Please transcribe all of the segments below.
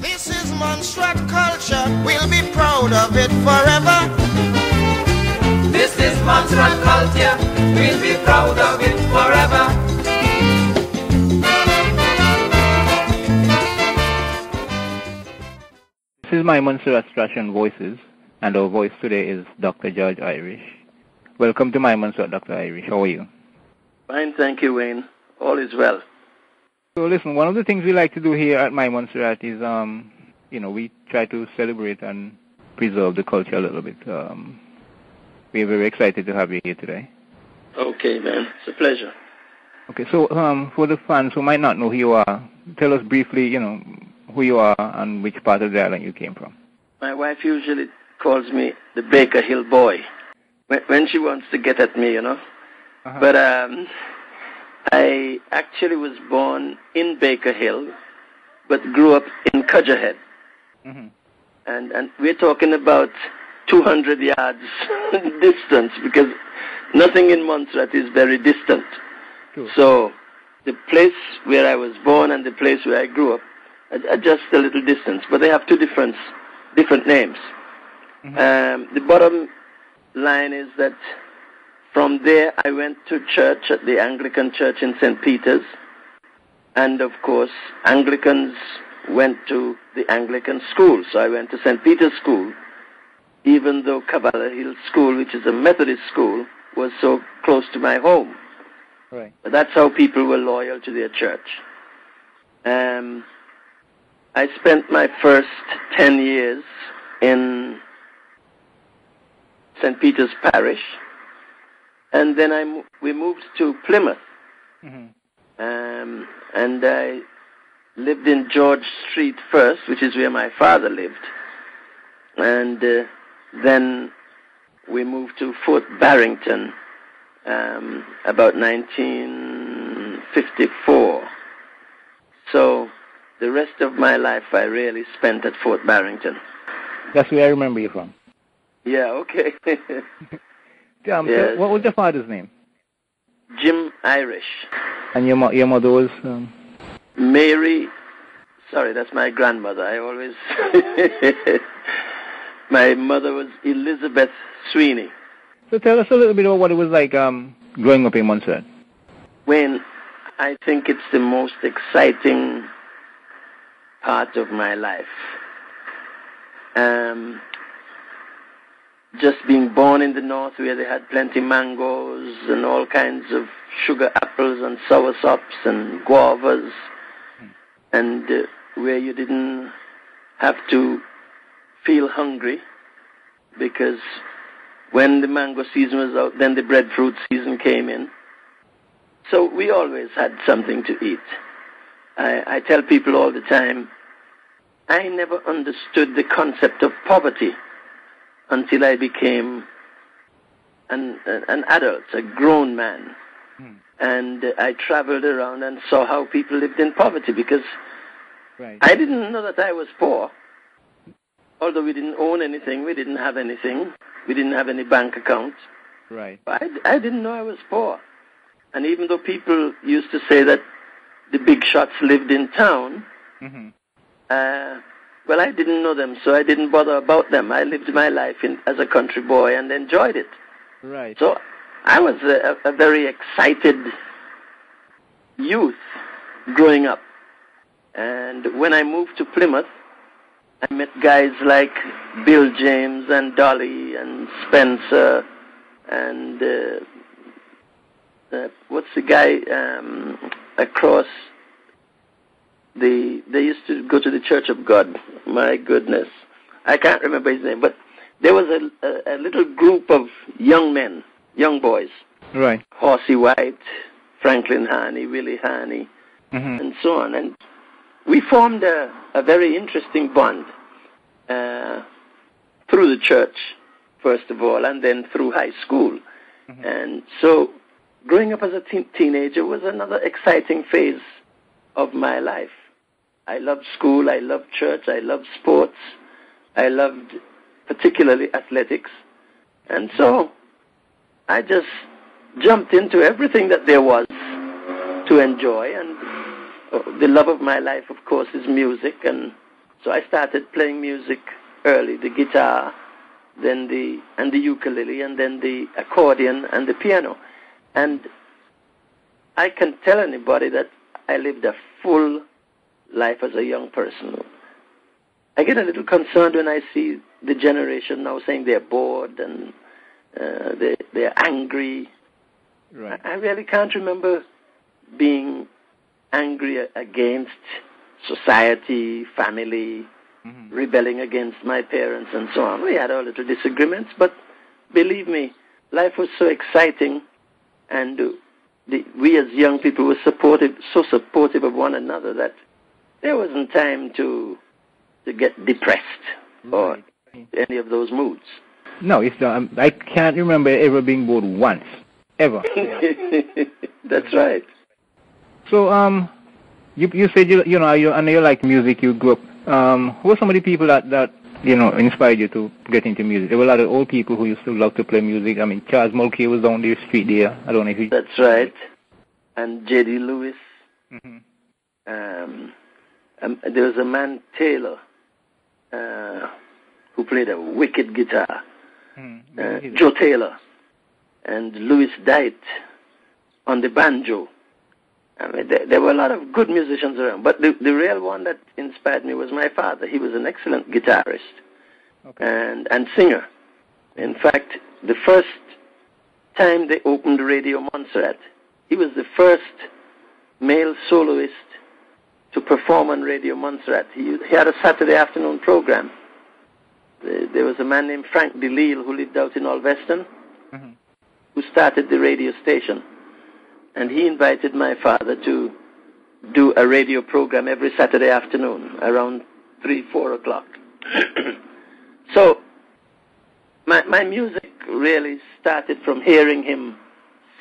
This is Montserrat culture, we'll be proud of it forever. This is Montserrat culture, we'll be proud of it forever. This is my Montserrat Stratian Voices, and our voice today is Dr. George Irish. Welcome to my Montserrat, Dr. Irish. How are you? Fine, thank you, Wayne. All is well. So listen, one of the things we like to do here at my Montserrat is, we try to celebrate and preserve the culture a little bit. We're very excited to have you here today. Okay, man. It's a pleasure. Okay, so for the fans who might not know who you are, tell us briefly, who you are and which part of the island you came from. My wife usually calls me the Baker Hill boy when she wants to get at me, Uh-huh. But I actually was born in Baker Hill, but grew up in Cudgerhead. Mm-hmm. And we're talking about 200 yards distance, because nothing in Montserrat is very distant. Sure. So the place where I was born and the place where I grew up are just a little distance, but they have two different names. Mm-hmm. The bottom line is that from there I went to church at the Anglican Church in St. Peter's, and of course Anglicans went to the Anglican school, so I went to St. Peter's School, even though Cavallo Hill School, which is a Methodist school, was so close to my home. Right. But that's how people were loyal to their church. I spent my first 10 years in St. Peter's Parish, and then we moved to Plymouth. Mm-hmm. And I lived in George Street first, which is where my father lived, and then we moved to Fort Barrington about 1954. So the rest of my life I really spent at Fort Barrington. That's where I remember you from. Yeah, okay. Yes. So what was your father's name? Jim Irish. And your mother was? Mary. Sorry, that's my grandmother. I always... My mother was Elizabeth Sweeney. So tell us a little bit about what it was like growing up in Montserrat. Wayne, I think it's the most exciting part of my life. Just being born in the north where they had plenty mangoes and all kinds of sugar apples and soursops and guavas, and where you didn't have to feel hungry, because when the mango season was out, then the breadfruit season came in. So we always had something to eat. I tell people all the time, I never understood the concept of poverty until I became an adult, a grown man. And I traveled around and saw how people lived in poverty, because I didn't know that I was poor. Although we didn't own anything, we didn't have anything, we didn't have any bank account. Right. I didn't know I was poor. And even though people used to say that the big shots lived in town, mm-hmm. Well, I didn't know them, so I didn't bother about them. I lived my life as a country boy and enjoyed it. Right. So I was a very excited youth growing up. And when I moved to Plymouth, I met guys like Bill James and Dolly and Spencer and what's the guy across they used to go to the Church of God. My goodness, I can't remember his name, but there was a little group of young men, young boys. Right. Horsey White, Franklin Harney, Willie Harney, mm-hmm. and so on. And we formed a very interesting bond through the church, first of all, and then through high school. Mm-hmm. And so growing up as a teenager was another exciting phase of my life. I loved school, I loved church, I loved sports, I loved particularly athletics. And so I just jumped into everything that there was to enjoy. And the love of my life, of course, is music. And So I started playing music early, the guitar, then the ukulele, and then the accordion and the piano. And I can tell anybody that I lived a full life as a young person. I get a little concerned when I see the generation now saying they're bored and they're angry. Right. I really can't remember being angry against society, family, rebelling against my parents and so on. We had our little disagreements, but believe me, life was so exciting, and we as young people were so supportive of one another that there wasn't time to get depressed or any of those moods. No, it's not. I can't remember ever being bored once, ever. That's right. So, you said I know you like music. You grew up. Who were some of the people that inspired you to get into music? There were a lot of old people who used to love to play music. I mean, Charles Mulcahy was down the street there. I don't know if you... That's right. And J.D. Lewis. There was a man, Taylor, who played a wicked guitar. Joe Taylor. And Louis Dyte on the banjo. I mean, there were a lot of good musicians around, but the real one that inspired me was my father. He was an excellent guitarist and singer. In fact, the first time they opened Radio Montserrat, he was the first male soloist to perform on Radio Montserrat. He had a Saturday afternoon program. There was a man named Frank DeLille who lived out in Alveston, who started the radio station. And he invited my father to do a radio program every Saturday afternoon around 3, 4 o'clock. So my music really started from hearing him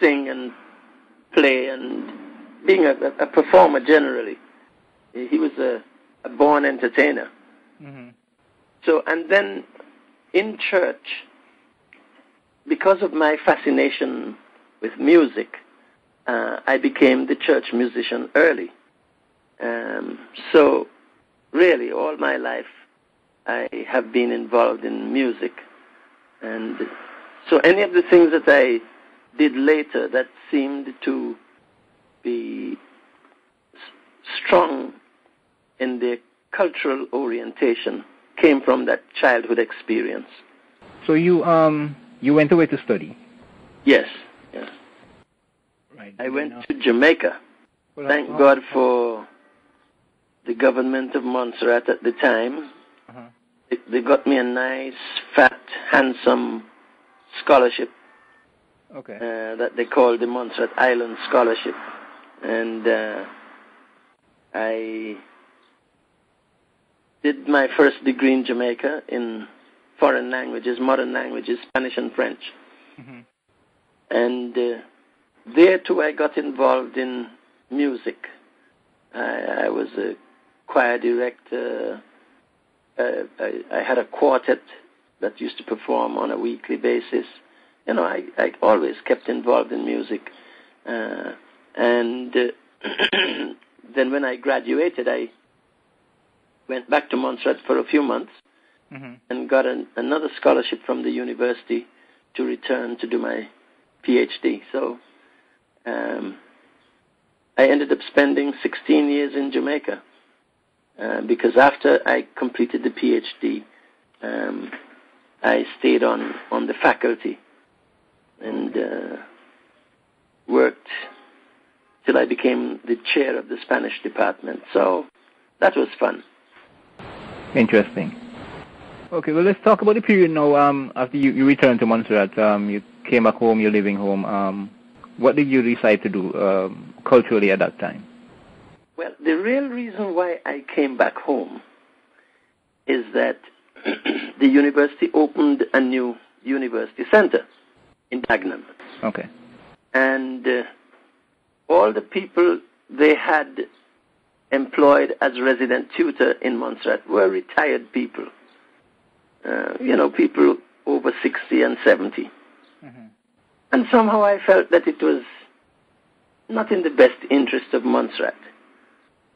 sing and play and being a performer generally. He was a born entertainer. So, and then in church, because of my fascination with music, I became the church musician early. So really, all my life, I have been involved in music. And so any of the things that I did later that seemed to be strong in their cultural orientation came from that childhood experience. So you went away to study? Yes. Right. I went to Jamaica. Thank God for the government of Montserrat at the time. They got me a nice, fat, handsome scholarship that they called the Montserrat Island Scholarship. And I did my first degree in Jamaica in foreign languages, modern languages, Spanish and French. And there, too, I got involved in music. I was a choir director. I had a quartet that used to perform on a weekly basis. I always kept involved in music. And then when I graduated, I went back to Montserrat for a few months and got another scholarship from the university to return to do my PhD. So I ended up spending 16 years in Jamaica because after I completed the PhD, I stayed on the faculty and worked till I became the chair of the Spanish department. So that was fun. Interesting. Okay, well, let's talk about the period now. After you returned to Montserrat, you came back home, you're living home. What did you decide to do culturally at that time? Well, the real reason why I came back home is that the university opened a new university center in Dagenham. Okay. And all the people they had employed as resident tutor in Montserrat were retired people. People over 60 and 70. And somehow I felt that it was not in the best interest of Montserrat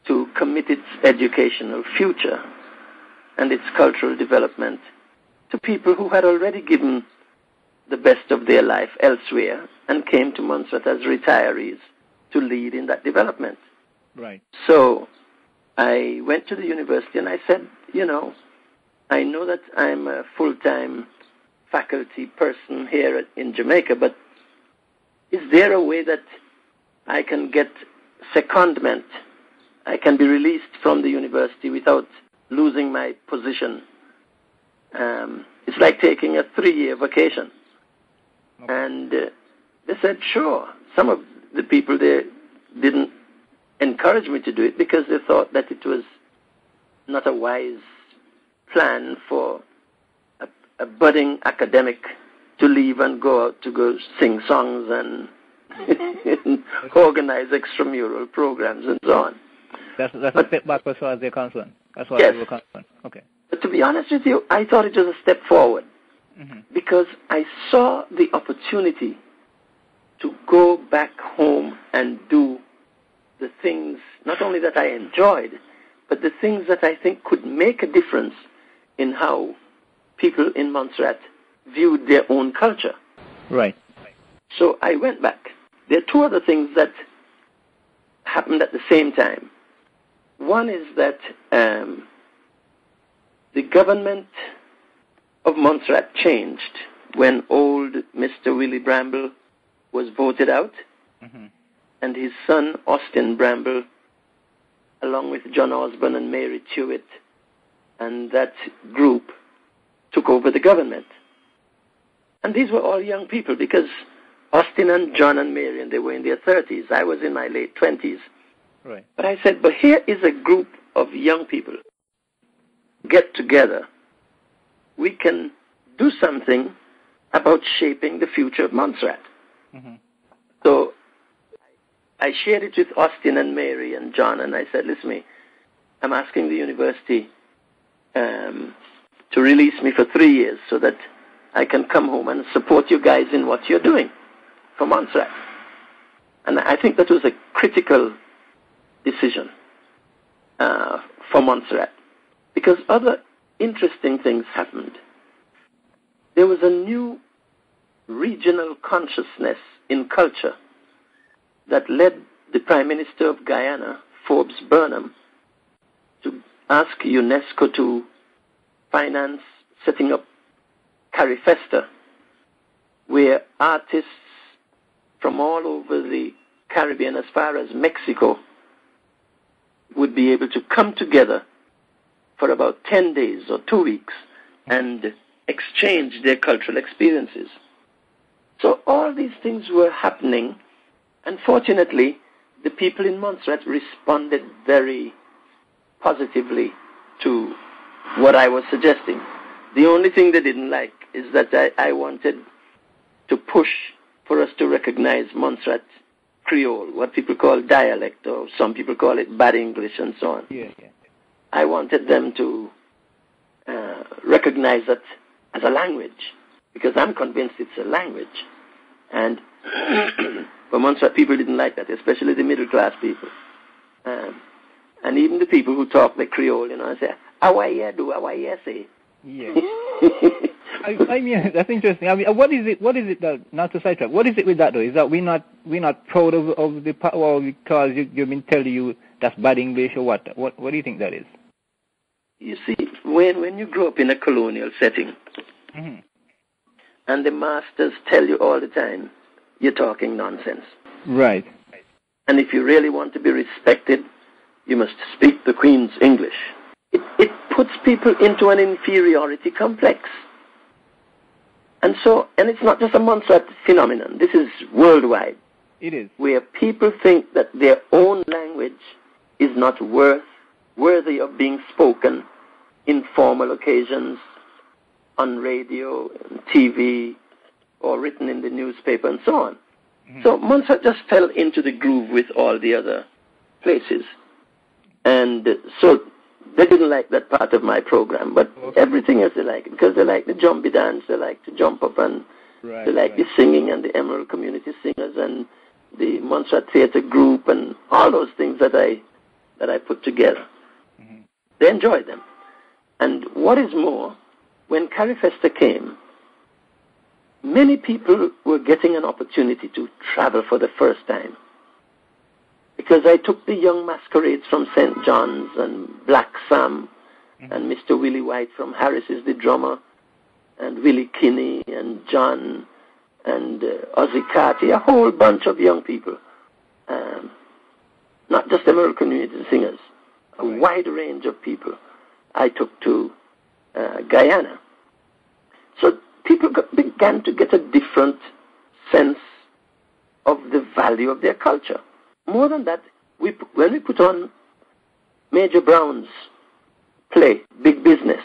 to commit its educational future and its cultural development to people who had already given the best of their life elsewhere and came to Montserrat as retirees to lead in that development. Right. So I went to the university and I said, I know that I'm a full-time faculty person here in Jamaica, but is there a way that I can get secondment? I can be released from the university without losing my position. It's like taking a 3-year vacation. Okay. And they said, sure. Some of the people there didn't encourage me to do it because they thought that it was not a wise plan for a budding academic to leave and go out to go sing songs and organize extramural programs and so on. That's a step back as far as they're concerned. As far as they were concerned. Okay. But to be honest with you, I thought it was a step forward because I saw the opportunity to go back home and do the things, not only that I enjoyed, but the things that I think could make a difference in how people in Montserrat viewed their own culture. Right. So I went back. There are two other things that happened at the same time. One is that the government of Montserrat changed when old Mr. Willie Bramble was voted out, and his son, Austin Bramble, along with John Osborne and Mary Tewitt, and that group took over the government. And these were all young people because Austin and John and Mary, and they were in their 30s. I was in my late 20s. Right. But I said, but here is a group of young people. Get together. We can do something about shaping the future of Montserrat. So I shared it with Austin and Mary and John, and I said, listen, I'm asking the university to release me for 3 years so that I can come home and support you guys in what you're doing for Montserrat. And I think that was a critical decision for Montserrat because other interesting things happened. There was a new regional consciousness in culture that led the Prime Minister of Guyana, Forbes Burnham, to ask UNESCO to finance setting up Carifesta, where artists from all over the Caribbean as far as Mexico would be able to come together for about 10 days or 2 weeks and exchange their cultural experiences. So all these things were happening, and fortunately, the people in Montserrat responded very positively to what I was suggesting. The only thing they didn't like is that I wanted to push for us to recognize Montserrat Creole, what people call dialect, or some people call it bad English and so on. Yeah. I wanted them to recognize that as a language, because I'm convinced it's a language. And but Montserrat people didn't like that, especially the middle-class people. And even the people who talk the Creole, say, how I do, how I say. Yeah. I mean, that's interesting. I mean, what is it that, not to sidetrack, what is it with that though? Is that we're not proud of the power because you've been telling you that's bad English or what? What do you think that is? You see, when you grow up in a colonial setting, and the masters tell you all the time, you're talking nonsense. Right. And if you really want to be respected, you must speak the Queen's English. It puts people into an inferiority complex. And it's not just a Montserrat phenomenon. This is worldwide. It is. Where people think that their own language is not worthy of being spoken in formal occasions, on radio, TV, or written in the newspaper, and so on. So Montserrat just fell into the groove with all the other places. And so they didn't like that part of my program, but everything else they like, because they like the jumpy dance, they like to jump up, and they like the singing and the Emerald Community Singers and the Montserrat Theatre Group and all those things that I put together. They enjoyed them. And what is more, when Carifesta came, many people were getting an opportunity to travel for the first time. Because I took the young masquerades from St. John's and Black Sam and Mr. Willie White from Harris is the drummer, and Willie Kinney and John and Ozzy Carty, a whole bunch of young people. Not just American community singers, a wide range of people I took to Guyana. So people began to get a different sense of the value of their culture. More than that, when we put on Major Brown's play, Big Business,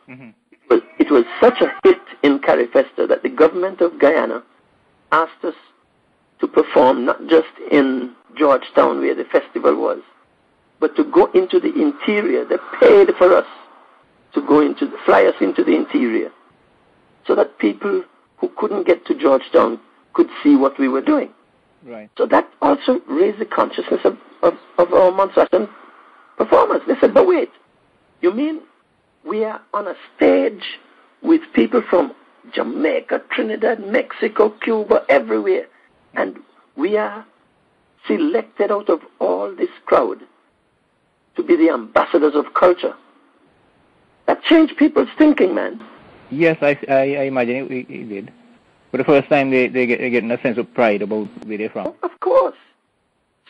it was such a hit in Carifesta that the government of Guyana asked us to perform not just in Georgetown where the festival was, but to go into the interior. They paid for us to fly us into the interior so that people who couldn't get to Georgetown could see what we were doing. Right. So that also raised the consciousness of our Montserrat performers. They said, but wait, you mean we are on a stage with people from Jamaica, Trinidad, Mexico, Cuba, everywhere, and we are selected out of all this crowd to be the ambassadors of culture. That changed people's thinking, man. Yes, I imagine it did. For the first time, they getting a sense of pride about where they're from. Of course.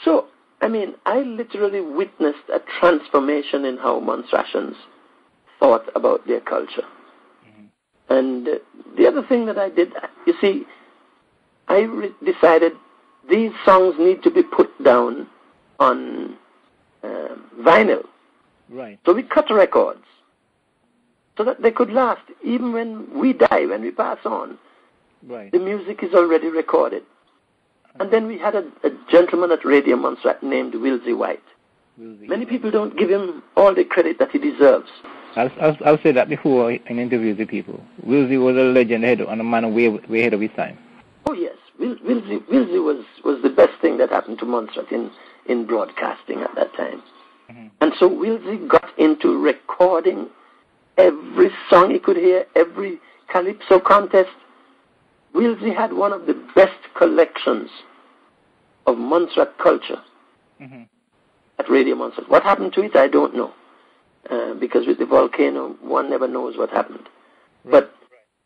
So, I mean, I literally witnessed a transformation in how Montserratians thought about their culture. And the other thing that I did, you see, I decided these songs need to be put down on vinyl. Right. So we cut records so that they could last. Even when we die, when we pass on, right, the music is already recorded. And then we had a gentleman at Radio Montserrat named Wilsey White. Many people don't give him all the credit that he deserves. I'll say that before in interviews with people. Wilsey was a legend and a man way ahead of his time. Oh, yes. Wilsey was the best thing that happened to Montserrat in broadcasting at that time. And so Wilsey got into recording every song he could hear, every calypso contest. Wilsey had one of the best collections of Montserrat culture at Radio Montserrat. What happened to it, I don't know. Because with the volcano, one never knows what happened. Right. But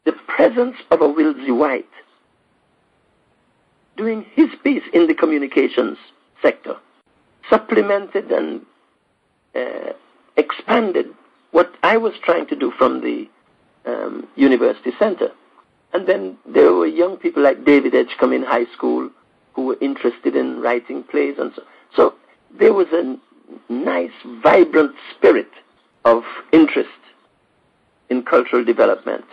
the presence of a Wilsey White doing his piece in the communications sector supplemented and expanded what I was trying to do from the university center. And then there were young people like David Edgecombe in high school who were interested in writing plays and so. So there was a nice, vibrant spirit of interest in cultural development.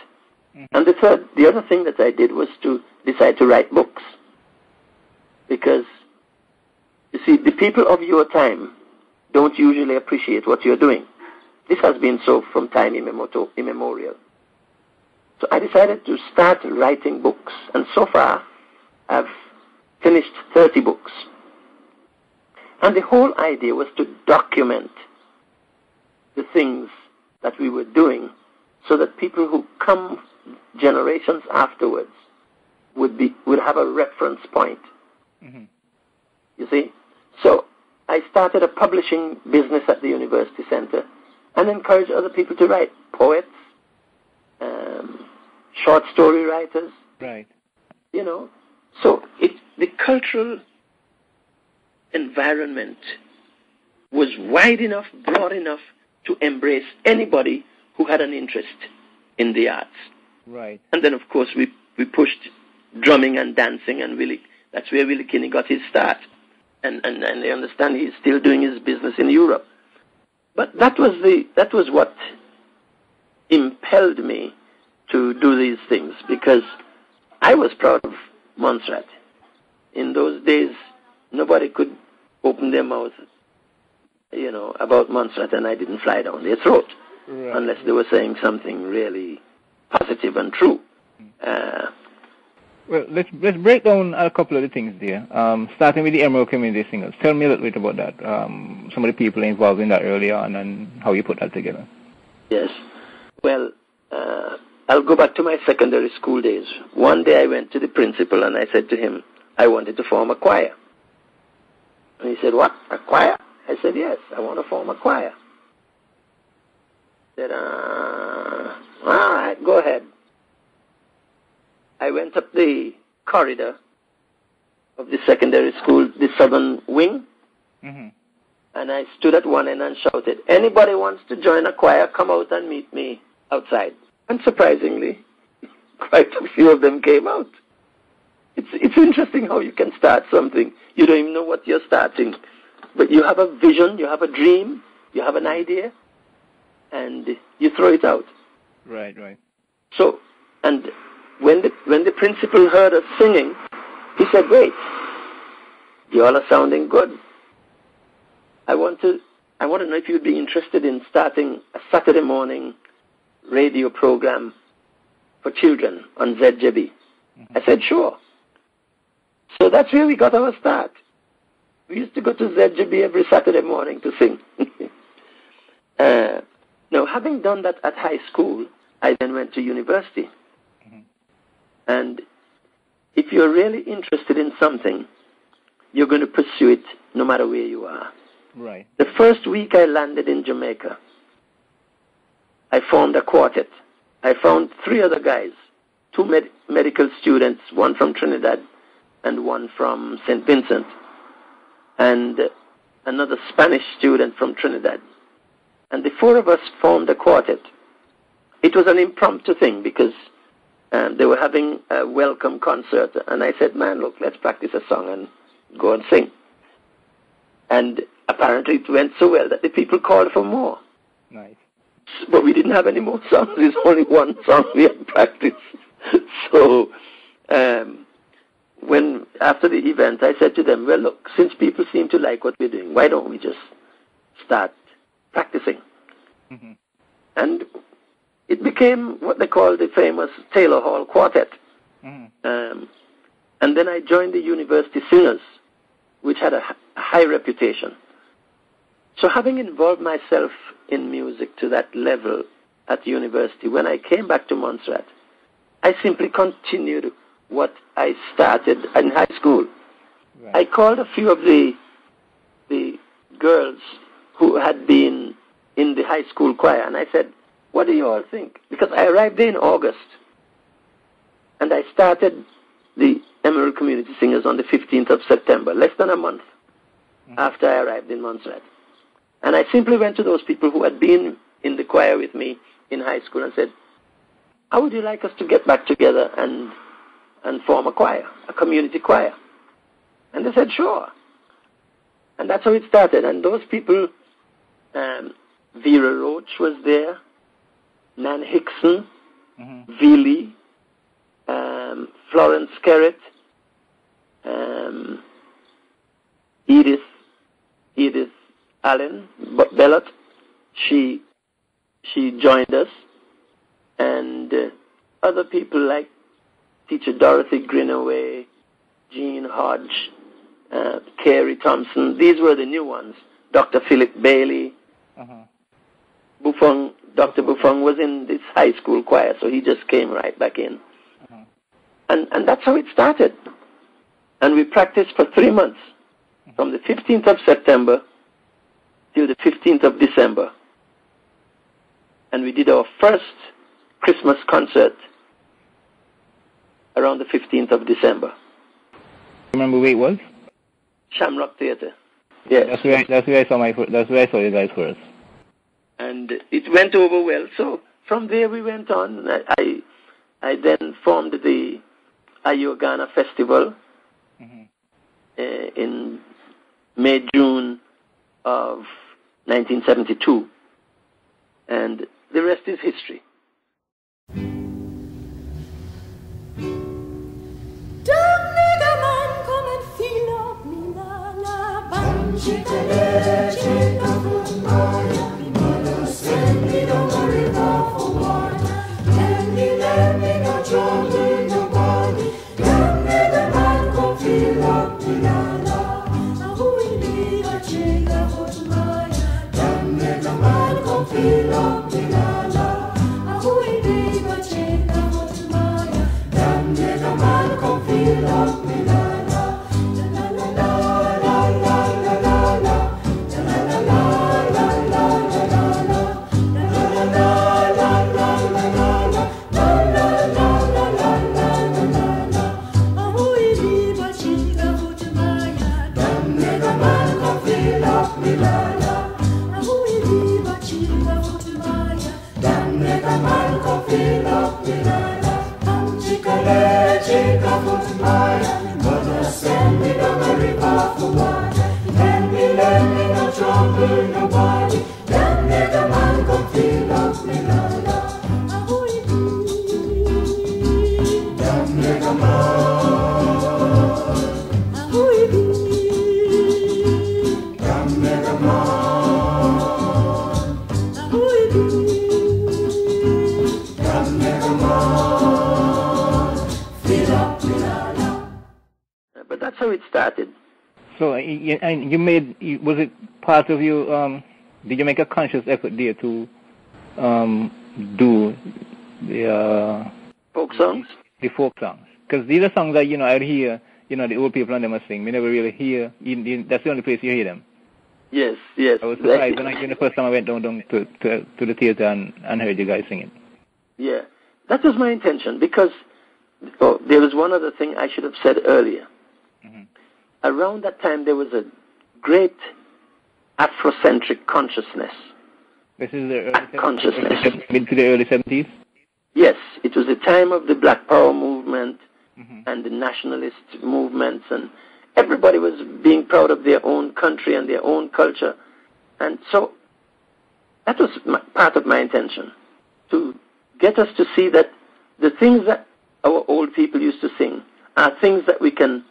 And the other thing that I did was to decide to write books. Because, you see, the people of your time don't usually appreciate what you're doing. This has been so from time immemorial. So I decided to start writing books. And so far, I've finished 30 books. And the whole idea was to document the things that we were doing so that people who come generations afterwards would have a reference point. You see? So I started a publishing business at the University Center and encouraged other people to write, poets, short story writers. Right. You know, so the cultural environment was wide enough, broad enough to embrace anybody who had an interest in the arts. Right. And then, of course, we pushed drumming and dancing, and that's where Willie Kinney got his start. And I understand he's still doing his business in Europe. But that was what impelled me to do these things, because I was proud of Montserrat. In those days, nobody could open their mouth, you know, about Montserrat, and I didn't fly down their throat, right, unless they were saying something really positive and true. Well, let's break down a couple of the things there. Starting with the Emerald Community Singers. Tell me a little bit about that. Some of the people involved in that early on and how you put that together. Yes. Well, I'll go back to my secondary school days. One day I went to the principal and I said to him, I wanted to form a choir. And he said, what, a choir? I said, yes, I want to form a choir. He said, all right, go ahead. I went up the corridor of the secondary school, the southern wing, and I stood at one end and shouted, anybody wants to join a choir, come out and meet me outside. And surprisingly, quite a few of them came out. It's interesting how you can start something. You don't even know what you're starting, but you have a vision, you have a dream, you have an idea, and you throw it out. Right, right. So, and when the principal heard us singing, he said, wait, you all are sounding good. I want to know if you'd be interested in starting a Saturday morning radio program for children on ZJB. I said, sure. So that's where we got our start. We used to go to ZJB every Saturday morning to sing. Now, having done that at high school, I then went to university. And if you're really interested in something, you're going to pursue it no matter where you are. Right. The first week I landed in Jamaica, I formed a quartet. I found 3 other guys, 2 medical students, one from Trinidad and one from St. Vincent, and another Spanish student from Trinidad. And the 4 of us formed a quartet. It was an impromptu thing because they were having a welcome concert, and I said, man, look, let's practice a song and go and sing. And apparently it went so well that the people called for more. Nice. But we didn't have any more songs. There's only one song we had practiced. So when after the event, I said to them, well, look, since people seem to like what we're doing, why don't we just start practicing? And it became what they call the famous Taylor Hall Quartet. And then I joined the University Singers, which had a high reputation. So having involved myself in music to that level at university, when I came back to Montserrat, I simply continued what I started in high school. Right. I called a few of the girls who had been in the high school choir, and I said, what do you all think? Because I arrived there in August, and I started the Emerald Community Singers on the 15th of September, less than a month after I arrived in Montserrat. And I simply went to those people who had been in the choir with me in high school and said, how would you like us to get back together and form a choir, a community choir? And they said, sure. And that's how it started. And those people, Vera Roach was there, Nan Hickson, Vili, Florence Skerritt, Edith Allen Bellot. She joined us, and other people like Teacher Dorothy Greenaway, Jean Hodge, Carey Thompson. These were the new ones. Dr. Philip Bailey. Buffon, Dr. Buffon was in this high school choir, so he just came right back in. And that's how it started. And we practiced for 3 months, from the 15th of September till the 15th of December. And we did our first Christmas concert around the 15th of December. Remember where it was? Shamrock Theatre. Yes. That's where I saw you guys first. And it went over well. So from there we went on. I then formed the Ayogana Festival in May, June of 1972. And the rest is history. Feel up, how it started. So you made, was it part of you, did you make a conscious effort there to do the Folk songs? The folk songs? Because these are songs that, I'd hear, the old people and them are sing. We never really hear, that's the only place you hear them. Yes, yes. I was surprised when the first time I went down to the theater and heard you guys singing. Yeah, that was my intention, because there was one other thing I should have said earlier. Mm-hmm. Around that time, there was a great Afrocentric consciousness. This is the early consciousness. Mid to the early 70s? Yes, it was the time of the Black Power movement and the nationalist movements, and everybody was being proud of their own country and their own culture. And so that was part of my intention, to get us to see that the things that our old people used to sing are things that we can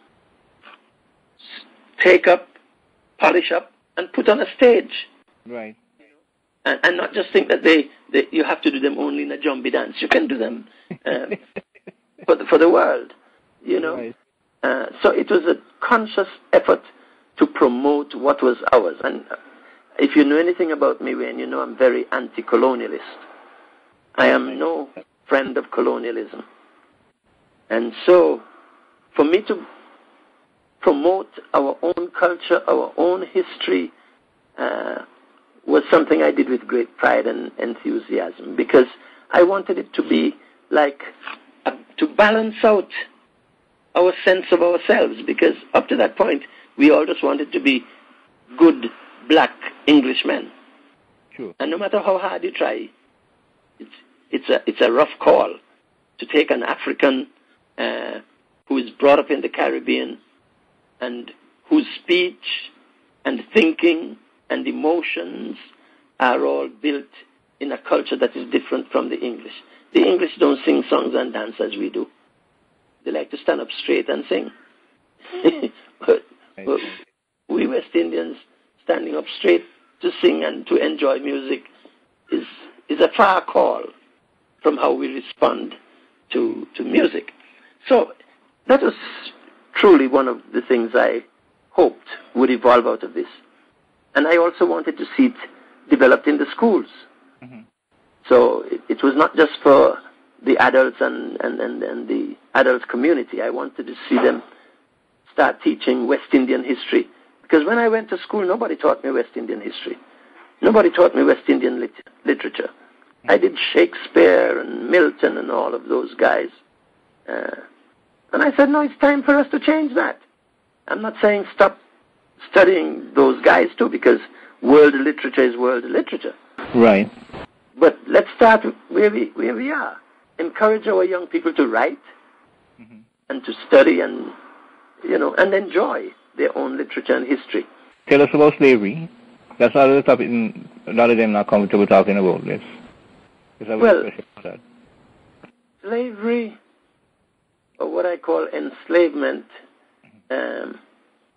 take up, polish up, and put on a stage. Right. And not just think that you have to do them only in a jumbie dance. You can do them for the world, Right. So it was a conscious effort to promote what was ours. And if you know anything about me, Wayne, you know I'm very anti-colonialist. I am no friend of colonialism. And so for me to promote our own culture, our own history, was something I did with great pride and enthusiasm, because I wanted it to be like, to balance out our sense of ourselves, because up to that point, we all just wanted to be good black Englishmen. Sure. And no matter how hard you try, it's a rough call to take an African who is brought up in the Caribbean and whose speech and thinking and emotions are all built in a culture that is different from the English. The English don't sing songs and dance as we do. They like to stand up straight and sing. but we West Indians standing up straight to sing and to enjoy music is a far call from how we respond to music. So that was truly one of the things I hoped would evolve out of this. And I also wanted to see it developed in the schools. Mm-hmm. So it was not just for the adults and the adult community. I wanted to see them start teaching West Indian history. Because when I went to school, nobody taught me West Indian history. Nobody taught me West Indian literature. Mm-hmm. I did Shakespeare and Milton and all of those guys. And I said, no, it's time for us to change that. I'm not saying stop studying those guys too, because world literature is world literature. Right. But let's start where we are. Encourage our young people to write and to study and and enjoy their own literature and history. Tell us about slavery. That's all the topic. A lot of them not comfortable talking about this. Well, slavery, or what I call enslavement,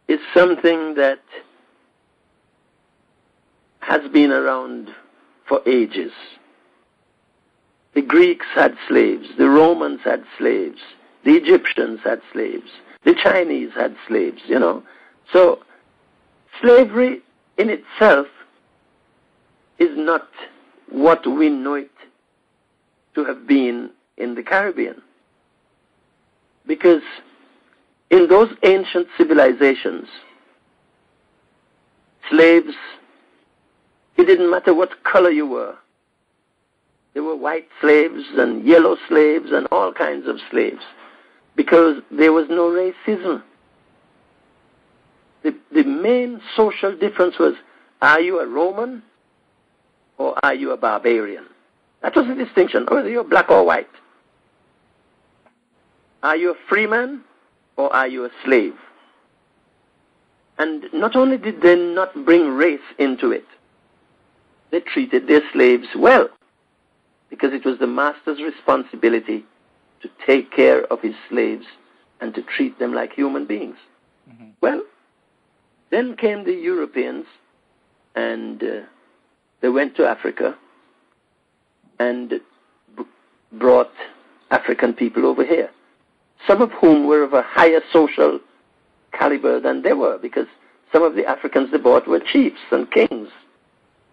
is something that has been around for ages. The Greeks had slaves, the Romans had slaves, the Egyptians had slaves, the Chinese had slaves, So slavery in itself is not what we know it to have been in the Caribbean. Because in those ancient civilizations, slaves, it didn't matter what color you were. There were white slaves and yellow slaves and all kinds of slaves, because there was no racism. The main social difference was, are you a Roman or are you a barbarian? That was the distinction, whether you're black or white. Are you a free man or are you a slave? And not only did they not bring race into it, they treated their slaves well, because it was the master's responsibility to take care of his slaves and to treat them like human beings. Mm-hmm. Well, then came the Europeans, and they went to Africa and brought African people over here, some of whom were of a higher social caliber than they were, because some of the Africans they brought were chiefs and kings.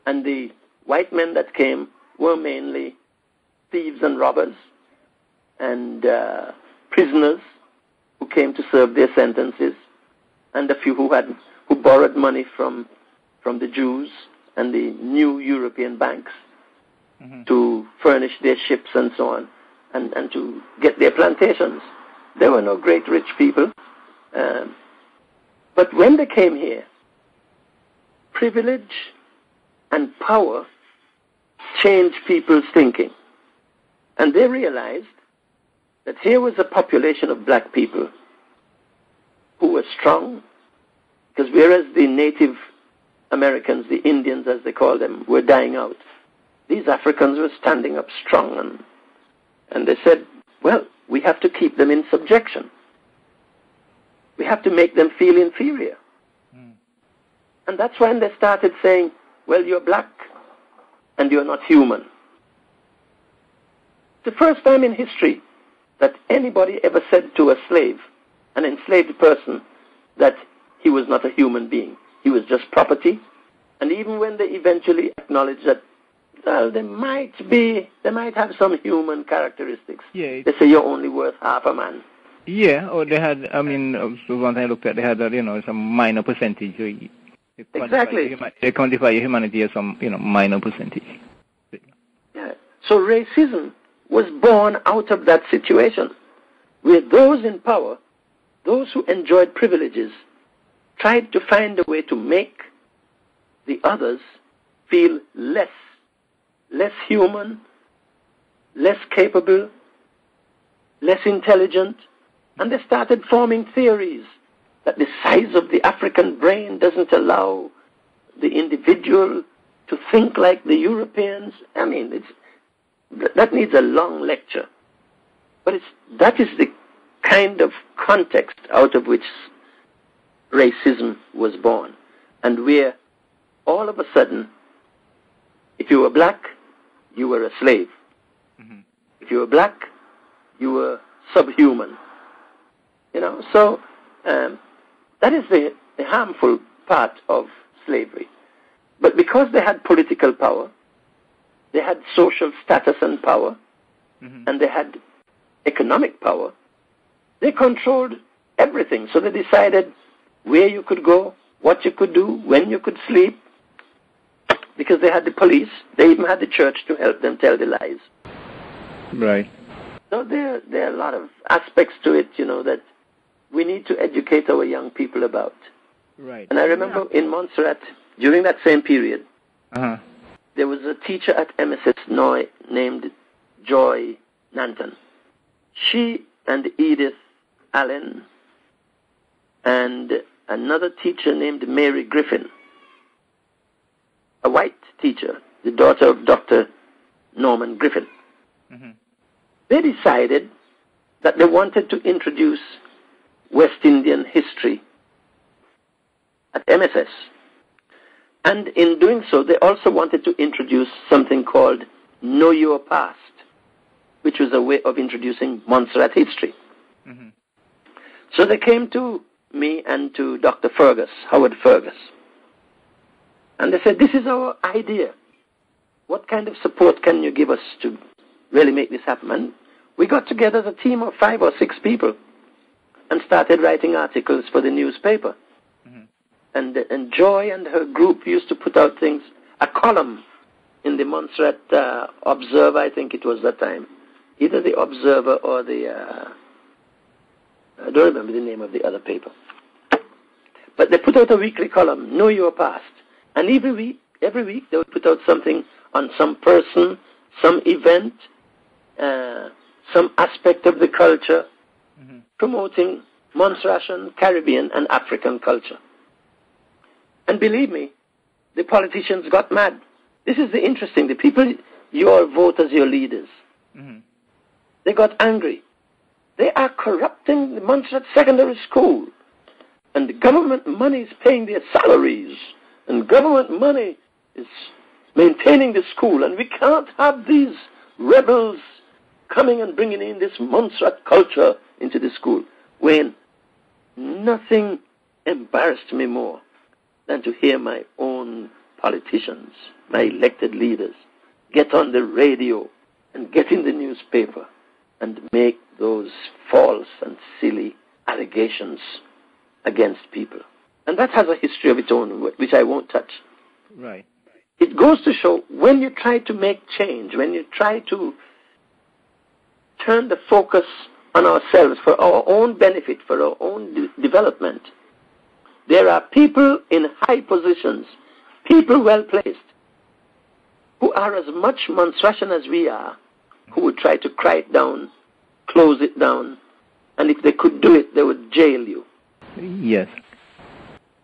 And the white men that came were mainly thieves and robbers and prisoners who came to serve their sentences, and a few who borrowed money from the Jews and the new European banks to furnish their ships and so on, and to get their plantations. There were no great rich people. But when they came here, privilege and power changed people's thinking. And they realized that here was a population of black people who were strong, because whereas the Native Americans, the Indians as they call them, were dying out, these Africans were standing up strong, and they said, well, we have to keep them in subjection. We have to make them feel inferior. And that's when they started saying, well, you're black and you're not human. The first time in history that anybody ever said to a slave, an enslaved person, that he was not a human being. He was just property. And even when they eventually acknowledged that, well, they might have some human characteristics. Yeah. They say you're only worth half a man. Yeah, or they had, so one thing I looked at, they had, some minor percentage. So Exactly. They quantify humanity as some, minor percentage. Yeah. So racism was born out of that situation, where those in power, those who enjoyed privileges, tried to find a way to make the others feel less human, less capable, less intelligent, and they started forming theories that the size of the African brain doesn't allow the individual to think like the Europeans. I mean, that needs a long lecture. But that is the kind of context out of which racism was born. And where all of a sudden, if you were black, you were a slave. If you were black, you were subhuman. So that is the harmful part of slavery. But because they had political power, they had social status and power, and they had economic power, they controlled everything. So they decided where you could go, what you could do, when you could sleep, because they had the police. They even had the church to help them tell the lies. Right. So there are a lot of aspects to it, that we need to educate our young people about. Right. And I remember in Montserrat, during that same period, there was a teacher at MSS named Joy Nanton. She and Edith Allen and another teacher named Mary Griffin, a white teacher, the daughter of Dr. Norman Griffin. They decided that they wanted to introduce West Indian history at MSS. And in doing so, they also wanted to introduce something called Know Your Past, which was a way of introducing Montserrat history. So they came to me and to Dr. Fergus, Howard Fergus. And they said, this is our idea. What kind of support can you give us to really make this happen? And we got together as a team of 5 or 6 people and started writing articles for the newspaper. And Joy and her group used to put out things, a column in the Montserrat Observer, I think it was that time. Either the Observer or the, I don't remember the name of the other paper. But they put out a weekly column, Know Your Past. And every week they would put out something on some person, some event, some aspect of the culture, promoting Montserratian, Caribbean, and African culture. And believe me, the politicians got mad. This is the interesting. The people you all vote as your leaders, they got angry. They are corrupting the Montserrat Secondary School. And the government money is paying their salaries. And government money is maintaining the school. And we can't have these rebels coming and bringing in this Montserrat culture into the school, when nothing embarrassed me more than to hear my own politicians, my elected leaders, get on the radio and get in the newspaper and make those false and silly allegations against people. And that has a history of its own, which I won't touch. Right. It goes to show when you try to make change, when you try to turn the focus on ourselves for our own benefit, for our own development, there are people in high positions, people well placed, who are as much Montserratian as we are, who would try to cry it down, close it down, and if they could do it, they would jail you. Yes.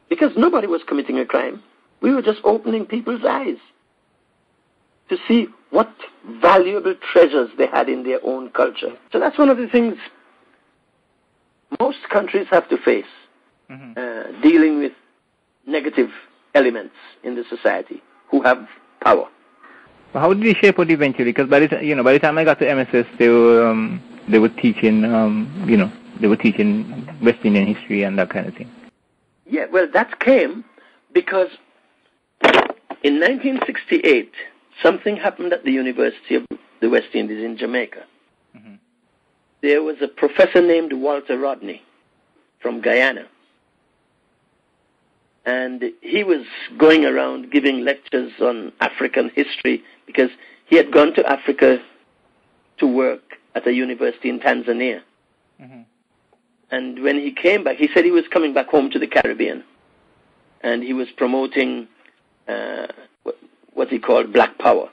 Because nobody was committing a crime. We were just opening people's eyes to see what valuable treasures they had in their own culture. So that's one of the things most countries have to face, dealing with negative elements in the society who have power. Well, how did they shape out eventually? Because by the time I got to MSS, they were teaching, they were teaching West Indian history and that kind of thing. Yeah, well, that came because in 1968, something happened at the University of the West Indies in Jamaica. There was a professor named Walter Rodney from Guyana. And he was going around giving lectures on African history because he had gone to Africa to work at a university in Tanzania. And when he came back, he said he was coming back home to the Caribbean. And he was promoting what he called Black Power.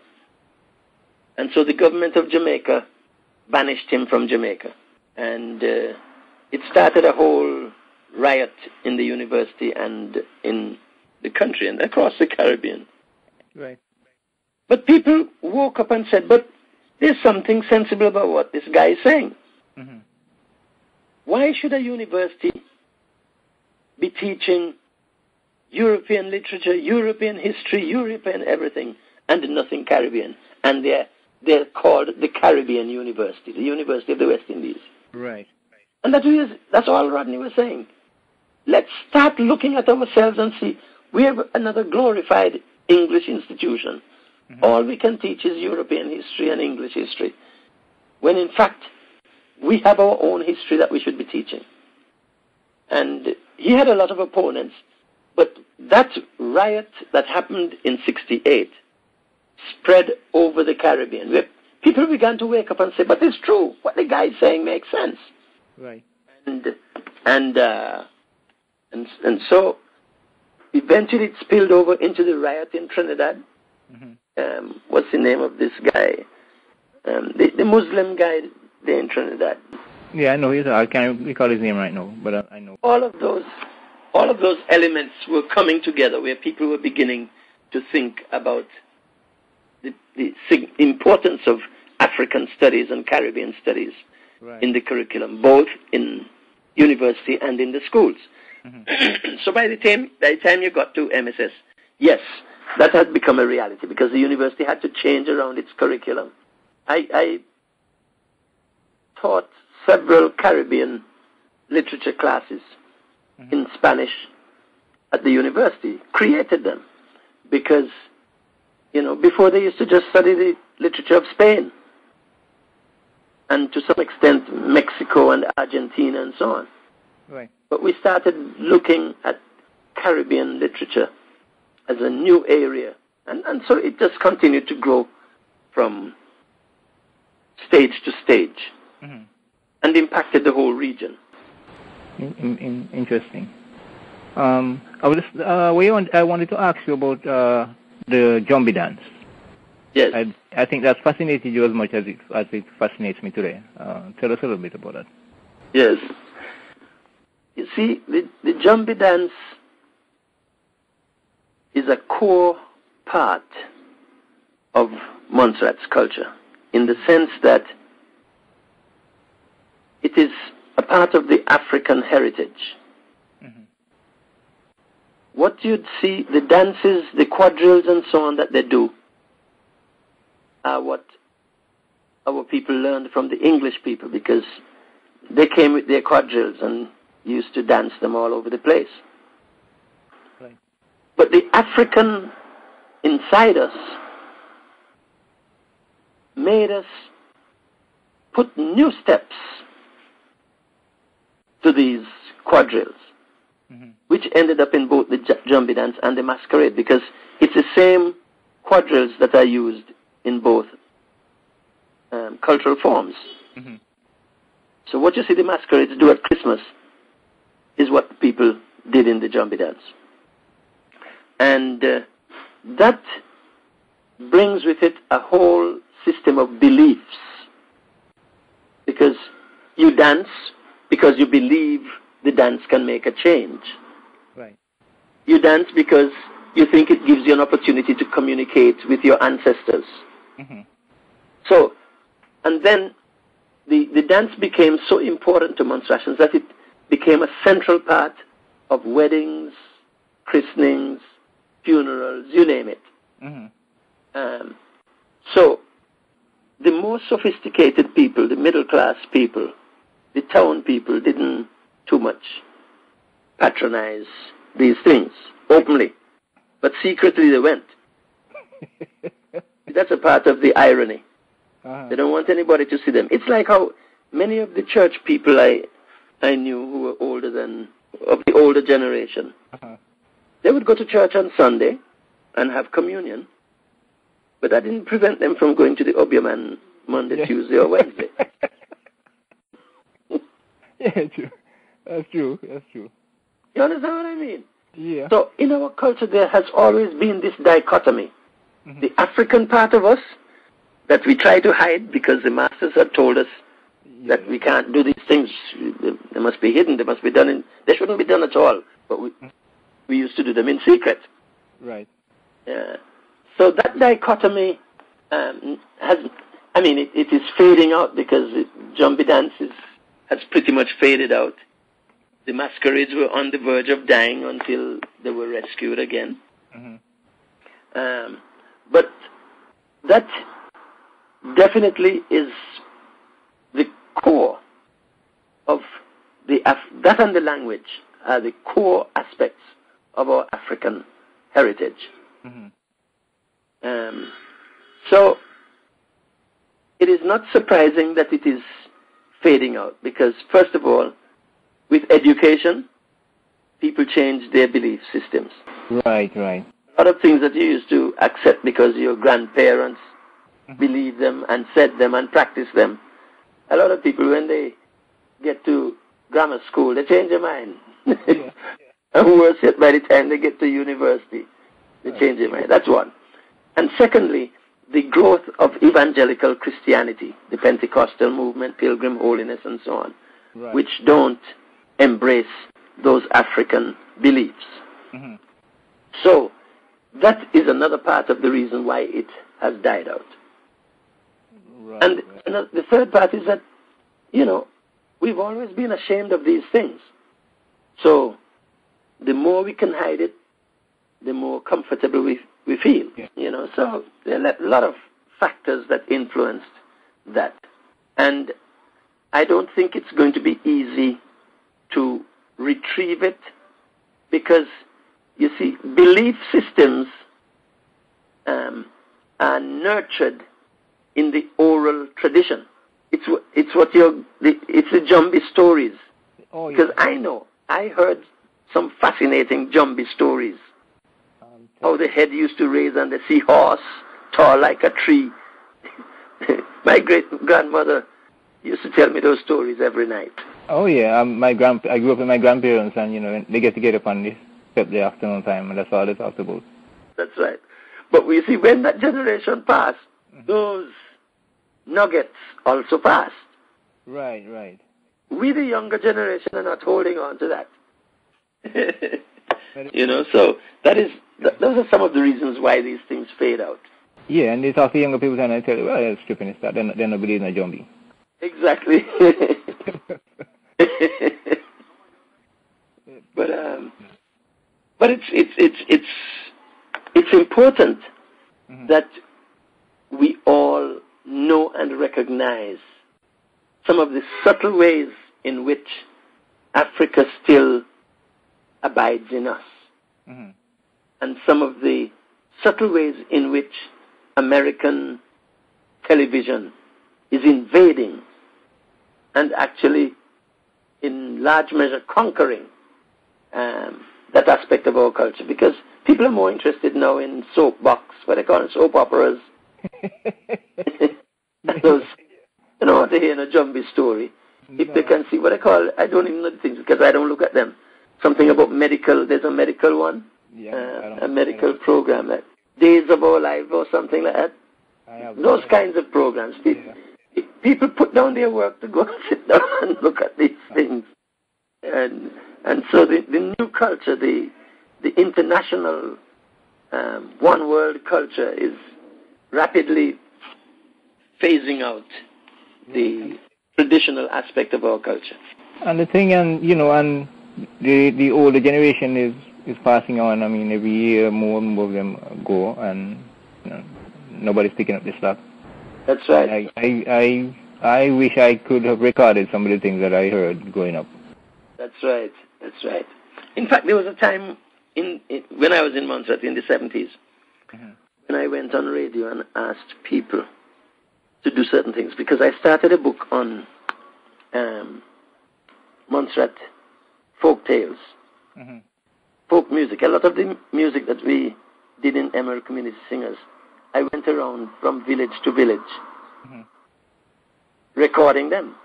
And so the government of Jamaica banished him from Jamaica. And it started a whole riot in the university and in the country and across the Caribbean. Right. But people woke up and said, but there's something sensible about what this guy is saying. Why should a university be teaching European literature, European history, European everything, and nothing Caribbean? And they're called the Caribbean University, the University of the West Indies. Right. And that's all Rodney was saying. Let's start looking at ourselves and see, we have another glorified English institution. All we can teach is European history and English history, when in fact, we have our own history that we should be teaching. And he had a lot of opponents, but that riot that happened in 68 spread over the Caribbean, where people began to wake up and say, but it's true, what the guy is saying makes sense. Right. And so eventually it spilled over into the riot in Trinidad. What's the name of this guy? The Muslim guy there in Trinidad. Yeah, I know. I can't recall his name right now, but I know. All of those elements were coming together where people were beginning to think about the importance of African studies and Caribbean studies in the curriculum, both in university and in the schools. So by the time you got to MSS, yes, that had become a reality because the university had to change around its curriculum. I taught several Caribbean literature classes in Spanish at the university, created them because, before they used to just study the literature of Spain and to some extent Mexico and Argentina and so on. Right. But we started looking at Caribbean literature as a new area. And so it just continued to grow from stage to stage and impacted the whole region. Interesting. I wanted to ask you about the Jumbi dance. Yes. I think that's fascinated you as much as it fascinates me today. Tell us a little bit about that. Yes. You see, the Jumbi dance is a core part of Montserrat's culture in the sense that it is a part of the African heritage. What you'd see, the dances, the quadrilles and so on that they do are what our people learned from the English people because they came with their quadrilles and used to dance them all over the place. But the African inside us made us put new steps to these quadrilles, which ended up in both the Jumbie dance and the masquerade, because it's the same quadrilles that are used in both cultural forms. So what you see the masquerades do at Christmas is what the people did in the Jumbie dance. And that brings with it a whole system of beliefs, because you dance because you believe the dance can make a change. Right. You dance because you think it gives you an opportunity to communicate with your ancestors. So, and then the dance became so important to Montserratians that it became a central part of weddings, christenings, funerals, you name it. So, the more sophisticated people, the middle class people, the town people didn't too much patronize these things openly, but secretly they went. That's a part of the irony. They don't want anybody to see them. It's like how many of the church people I knew who were older than, of the older generation, they would go to church on Sunday and have communion, but that didn't prevent them from going to the Obium on Monday, Tuesday, or Wednesday. Yeah, true. That's true. You understand what I mean? Yeah. So in our culture there has always been this dichotomy. The African part of us that we try to hide because the masters have told us that we can't do these things. They must be hidden. They must be done they shouldn't be done at all. But we used to do them in secret. Right. So that dichotomy it is fading out, because Jumbie dance has pretty much faded out. The masquerades were on the verge of dying until they were rescued again. But that definitely is the core of that, and the language are the core aspects of our African heritage. So it is not surprising that it is fading out, because first of all, with education, people change their belief systems. Right. A lot of things that you used to accept because your grandparents believed them and said them and practiced them, a lot of people, when they get to grammar school, they change their mind. And worse yet, by the time they get to university, they change their mind. That's one. And secondly, the growth of evangelical Christianity, the Pentecostal movement, Pilgrim Holiness, and so on, which don't embrace those African beliefs. So that is another part of the reason why it has died out. And the third part is that, we've always been ashamed of these things. So the more we can hide it, the more comfortable we feel. So there are a lot of factors that influenced that. And I don't think it's going to be easy to retrieve it, because, you see, belief systems are nurtured in the oral tradition. It's the Jumbie stories. Because I heard some fascinating Jumbie stories. How the head used to raise and the seahorse tall like a tree. My great-grandmother used to tell me those stories every night. Oh yeah, I grew up with my grandparents, and they get together on this the afternoon time, and that's all they talked about. That's right. But we see when that generation passed, those nuggets also passed. Right. We, the younger generation, are not holding on to that. So those are some of the reasons why these things fade out. Yeah, and they talk to younger people and they tell you, well, it's stripping and stuff. They're not believing in a Jumbie. Exactly. But it's important that we all know and recognize some of the subtle ways in which Africa still abides in us. and some of the subtle ways in which American television is invading and actually in large measure conquering that aspect of our culture, because people are more interested now in soap box, what they call it, soap operas. Those, they don't want to hear a jumbie story. If they can see what I call, I don't even know the things because I don't look at them. Something about medical, there's a medical one, a medical program, like Days of Our Life or something like that. Those kinds of programs. People put down their work to go and sit down and look at these things. And so the new culture, the international one world culture is rapidly phasing out the traditional aspect of our culture. And the thing, and the older generation is passing on. I mean, every year more and more of them go, and nobody's picking up the slack. That's right. I wish I could have recorded some of the things that I heard growing up. That's right. That's right. In fact, there was a time when I was in Montserrat in the 70s, when I went on radio and asked people to do certain things, because I started a book on Montserrat folk tales, folk music. A lot of the music that we did in Emerald Community Singers, I went around from village to village, recording them.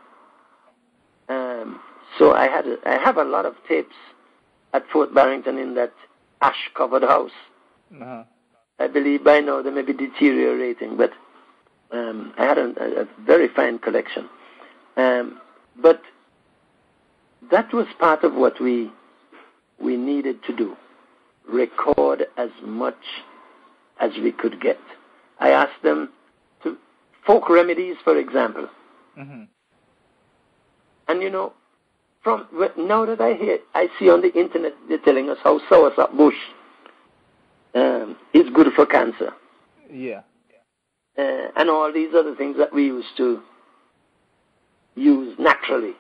So I have a lot of tapes at Fort Barrington in that ash-covered house. I believe by now they may be deteriorating, but I had a very fine collection. But that was part of what we needed to do, record as much as we could get. I asked them to folk remedies, for example. And from now that I see on the internet, they're telling us how soursop bush is good for cancer. Yeah. And all these other things that we used to use naturally.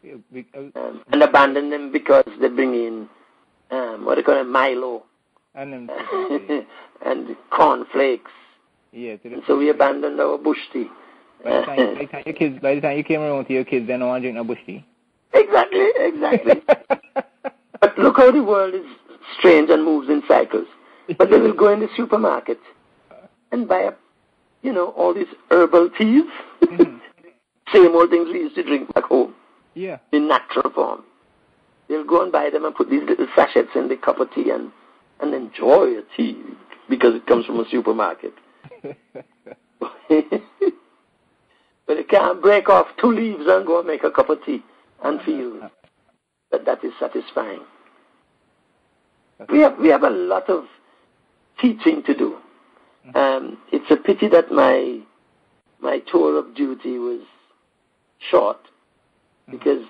And abandon them because they bring in what they call it, Milo and corn flakes. Yeah. And so we abandoned our bush tea. By the time you came around to your kids, they don't want to drink no bush tea. Exactly. But look how the world is strange and moves in cycles. But they will go in the supermarket and buy all these herbal teas. Same old things we used to drink back home. Yeah. In natural form. They'll go and buy them and put these little sachets in the cup of tea and enjoy a tea because it comes from a supermarket. But they can't break off 2 leaves and go and make a cup of tea and feel that is satisfying. We have a lot of teaching to do. It's a pity that my tour of duty was short, because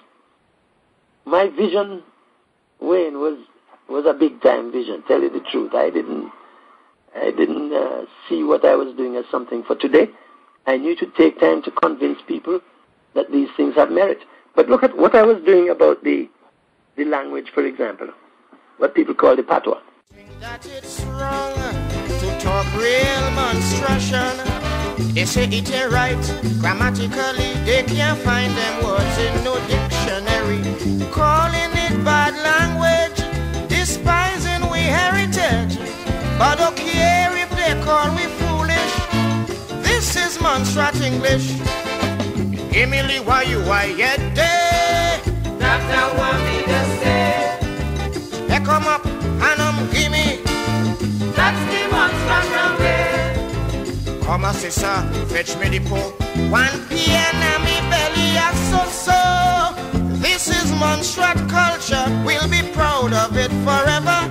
my vision, Wayne, was a big time vision. Tell you the truth, I didn't see what I was doing as something for today. I knew to take time to convince people that these things have merit. But look at what I was doing about the language, for example, what people call the patois. That it's wrong to talk real monstration. They say it ain't right grammatically. They can't find them words in no dictionary. Calling it bad language, despising we heritage. But don't care if they call we foolish. This is Montserrat English. Emily, why you yet there? That's what me just say. They come up and gimme. That's the Montserrat way. Come on, sister, fetch me the poke. 1 p.m. and me belly is so. This is Montserrat culture. We'll be proud of it forever.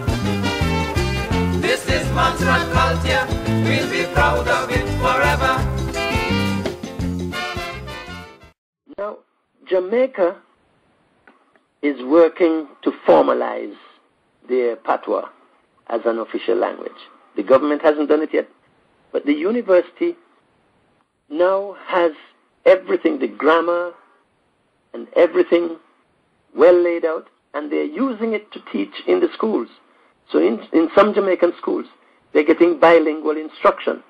This is Montserrat culture. We'll be proud of it forever. Now, Jamaica is working to formalize their patois as an official language. The government hasn't done it yet, but the university now has everything, the grammar and everything well laid out, and they're using it to teach in the schools. So in some Jamaican schools, they're getting bilingual instruction,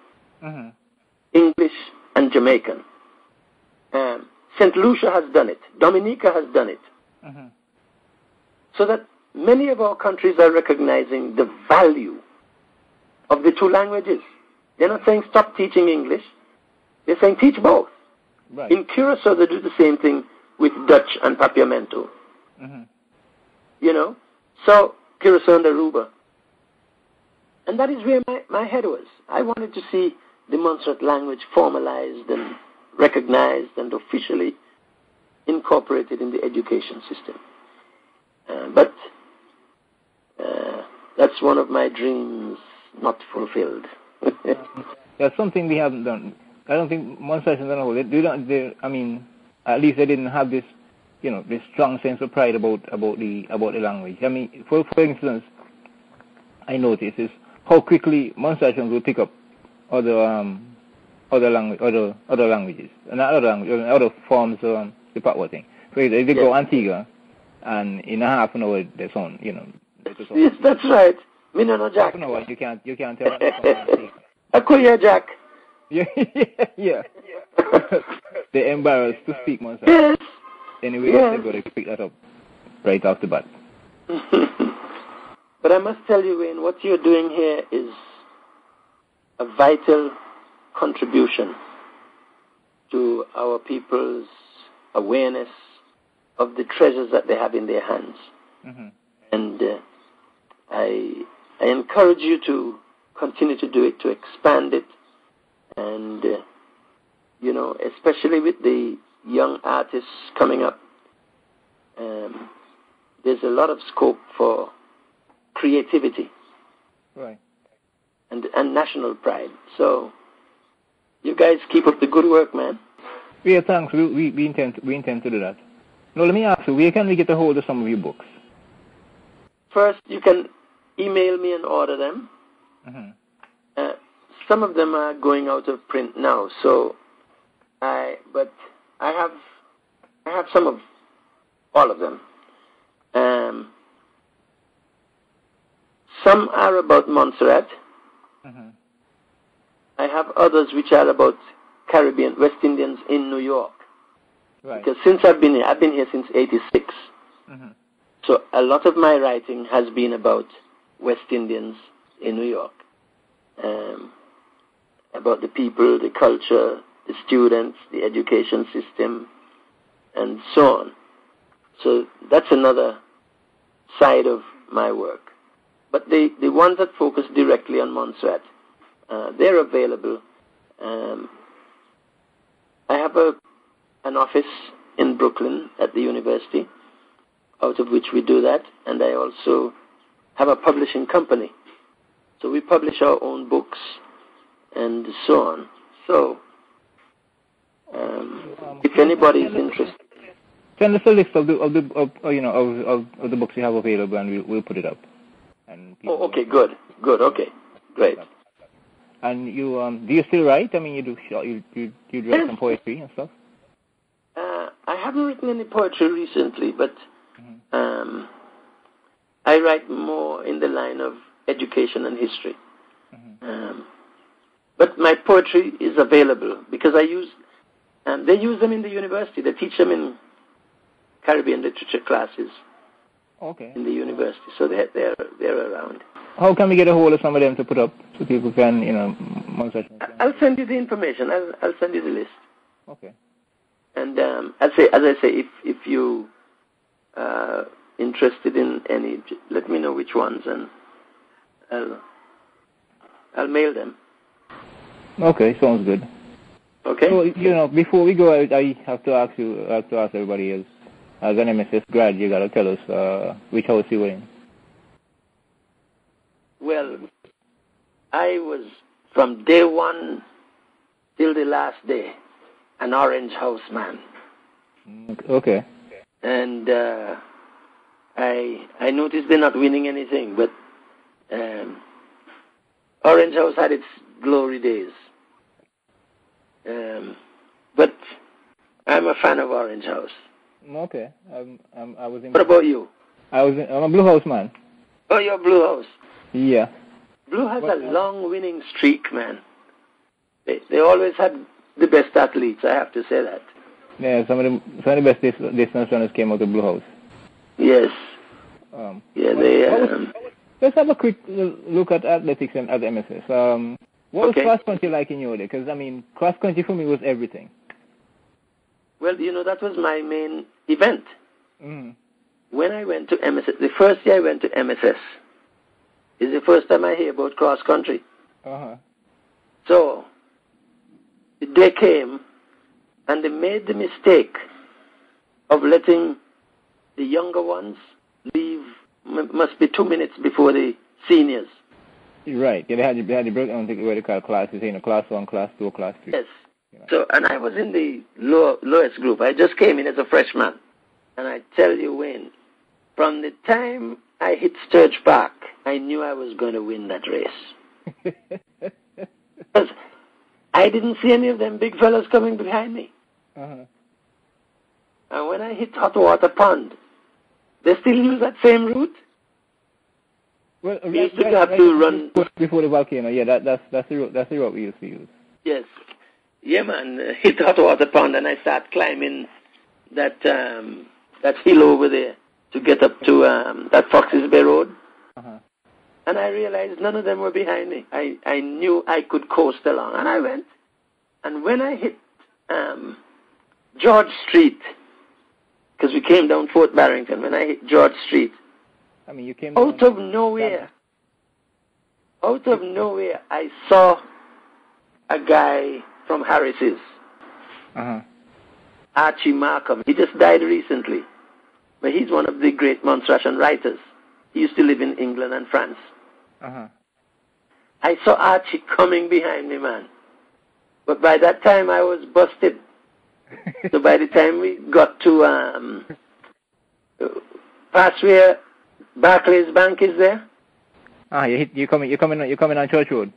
English and Jamaican. St. Lucia has done it. Dominica has done it. So that many of our countries are recognizing the value of the two languages. They're not saying stop teaching English. They're saying teach both. Right. In Curacao, they do the same thing with Dutch and Papiamento. You know? So, Curacao and Aruba. And that is where my head was. I wanted to see the Montserrat language formalized and recognized and officially incorporated in the education system. But that's one of my dreams not fulfilled. That's something we haven't done. I don't think Montserrat as a whole, I mean, at least they didn't have this, you know, this strong sense of pride about the language. I mean, for instance, I noticed is how quickly Montserratians will pick up other languages, not other forms of the Patwa thing. So if they go Antigua, and in a half an hour they're on, you know. Yes, that's right. Me no Jack. Half an hour, you can't tell. Akuya Jack. Yeah. They're embarrassed to speak Montserrat. Yes. Anyway, they're going to pick that up right off the bat. But I must tell you, Wayne, what you're doing here is a vital contribution to our people's awareness of the treasures that they have in their hands. And I encourage you to continue to do it, to expand it, and, you know, especially with the young artists coming up, there's a lot of scope for creativity, right, and national pride. So you guys keep up the good work, man. Yeah, thanks. We intend to do that. Now, let me ask you, where can we get a hold of some of your books? First, you can email me and order them. Some of them are going out of print now, so but I have some of all of them. Some are about Montserrat. I have others which are about Caribbean, West Indians in New York. Right. Because since I've been here since '86. So a lot of my writing has been about West Indians in New York. About the people, the culture, the students, the education system, and so on. So that's another side of my work. But the ones that focus directly on Montserrat, they're available. I have an office in Brooklyn at the university, out of which we do that, and I also have a publishing company. So we publish our own books and so on. So if anybody is interested, send us a list of the books you have available, and we'll put it up. And okay, good, okay, great. And you do you still write? I mean, you write some poetry and stuff. I haven't written any poetry recently, but I write more in the line of education and history. But my poetry is available because they use them in the university. They teach them in Caribbean literature classes. Okay. In the university, so they're around. How can we get a hold of some of them to put up so people can, I'll send you the information. I'll send you the list. Okay. And as I say, if you interested in any, let me know which ones, and I'll mail them. Okay, sounds good. Okay. So before we go out, I have to ask everybody else. As an MSS grad, you got to tell us which house you were in. Well, I was, from day one till the last day, an Orange House man. Okay. And I noticed they're not winning anything, but Orange House had its glory days. But I'm a fan of Orange House. Okay. I was in. What about you? I'm a Blue House man. Oh, you're Blue House. Yeah. Blue has a long winning streak, man. They always had the best athletes, I have to say that. Yeah, some of the best distance runners came out of Blue House. Yes. Let's have a quick look at athletics and at MSS. What was cross country like in your day? Because, I mean, cross country for me was everything. Well, that was my main event. Mm. When I went to MSS, the first year I went to MSS, is the first time I hear about cross country. Uh-huh. So, the day came, and they made the mistake of letting the younger ones leave, must be 2 minutes before the seniors. Right. Yeah, they had the breakdown, what they call classes, class 1, class 2, class 3. Yes. So, and I was in the lowest group. I just came in as a freshman. And I tell you, Wayne, from the time I hit Sturge Park, I knew I was going to win that race. Because I didn't see any of them big fellas coming behind me. Uh-huh. And when I hit Hot Water Pond, they still use that same route. Well, we used to have to run before the volcano. Yeah, that's the route. That's the route we used to use. Yes, yeah, man. Hit Hot Water Pond, and I start climbing that hill over there to get up to that Fox's Bay Road. Uh-huh. And I realized none of them were behind me. I knew I could coast along, and I went. And when I hit George Street, because we came down Fort Barrington, when I hit George Street, I mean, you came out of nowhere, I saw a guy from Harris's, uh-huh. Archie Markham. He just died recently, but he's one of the great Montserrat writers. He used to live in England and France. Uh-huh. I saw Archie coming behind me, man. But by that time, I was busted. So by the time we got to past where Barclays Bank is there. Ah, you're coming on Church Road.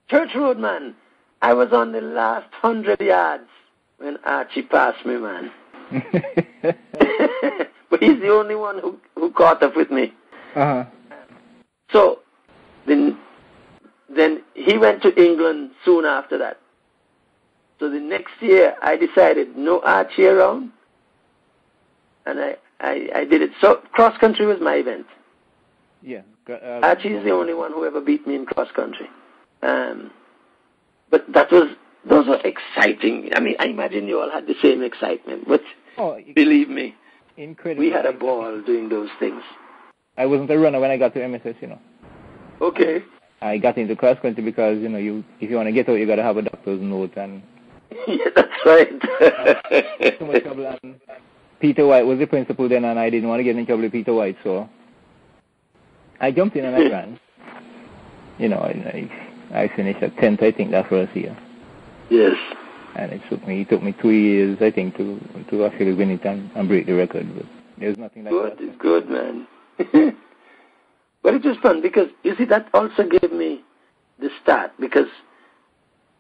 Church Road, man. I was on the last 100 yards when Archie passed me, man. But he's the only one who caught up with me. Uh-huh. So then he went to England soon after that. So the next year I decided no Archie around, and I did it. So cross country was my event. Yeah. Archie is the only one who ever beat me in cross country. But those were exciting. I mean, I imagine you all had the same excitement. But believe me, incredible. We had a ball doing those things. I wasn't a runner when I got to MSS, Okay. I got into cross country because, if you want to get out, you got to have a doctor's note. And yeah, that's right. too much trouble. And Peter White was the principal then, and I didn't want to get in trouble with Peter White, so I jumped in and I ran. I finished at 10th, I think, that first year. Yes. And it took me 2 years, I think, to actually win it and break the record. But there's nothing like that. It's good, man. But it was fun because, you see, that also gave me the start because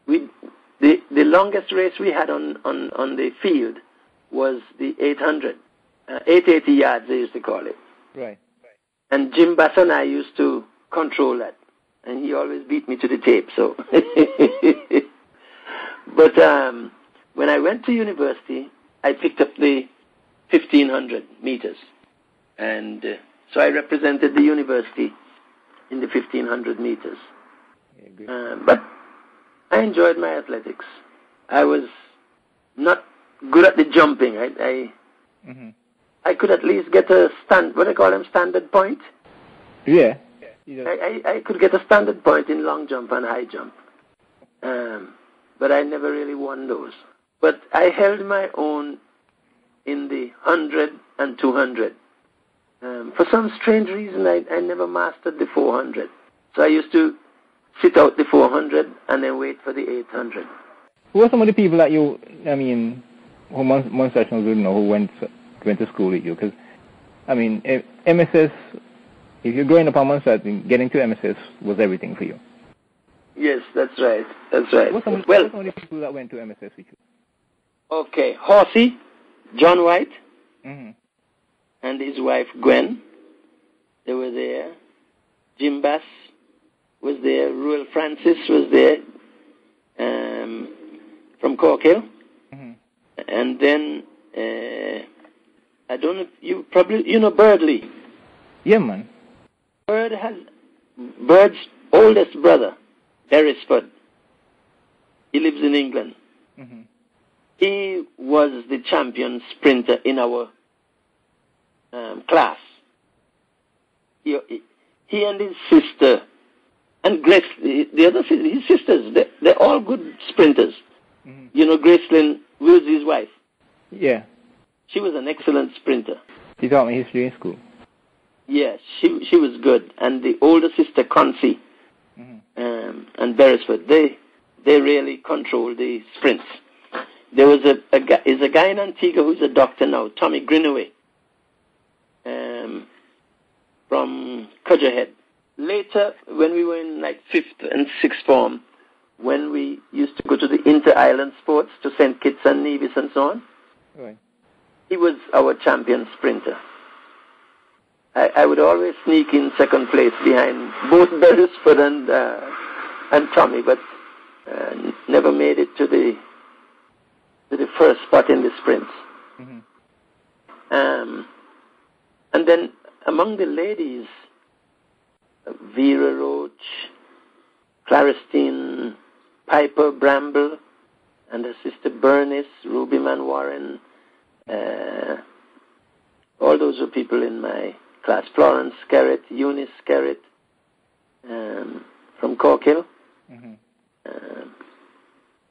the longest race we had on the field was the 800, 880 yards, they used to call it. Right. And Jim Bass and I used to control that. And he always beat me to the tape, so. But when I went to university, I picked up the 1,500 meters. And so I represented the university in the 1,500 meters. Yeah, but I enjoyed my athletics. I was not good at the jumping. I could at least get a standard point. Yeah. I could get a standard point in long jump and high jump. But I never really won those. But I held my own in the 100 and 200. For some strange reason, I never mastered the 400. So I used to sit out the 400 and then wait for the 800. Who are some of the people that who Montserrat would know who went to school with you? Because, MSS, if you're growing up on Montserrat, getting to MSS was everything for you. Yes, that's right. That's right. Who are some of the people that went to MSS with you? Okay, Horsey, John White, mm-hmm. and his wife Gwen. They were there. Jim Bass, was there. Ruel Francis was there from Cork Hill. Mm-hmm. And then, I don't know, you know Birdley. Yeah, man. Bird's oldest brother, Beresford. He lives in England. Mm-hmm. He was the champion sprinter in our class. He and his sister, and Grace, the other his sisters, they're all good sprinters. Mm-hmm. You know, Gracelyn Willsie's wife. Yeah. She was an excellent sprinter. She taught me history in school. Yes, she was good. And the older sister, Concy, and Beresford, they really controlled the sprints. There was a guy in Antigua who's a doctor now, Tommy Greenaway, from Cudgerhead. Later, when we were in like 5th and 6th form, when we used to go to the inter-island sports, to St. Kitts and Nevis and so on, right. He was our champion sprinter. I would always sneak in second place behind both Beresford and Tommy, but never made it to the first spot in the sprints. Mm-hmm. And then among the ladies, Vera Roach, Claristine Piper Bramble, and her sister Bernice, Ruby Man Warren, all those were people in my class. Florence Skerritt, Eunice Skerritt, from Cork Hill. Mm-hmm.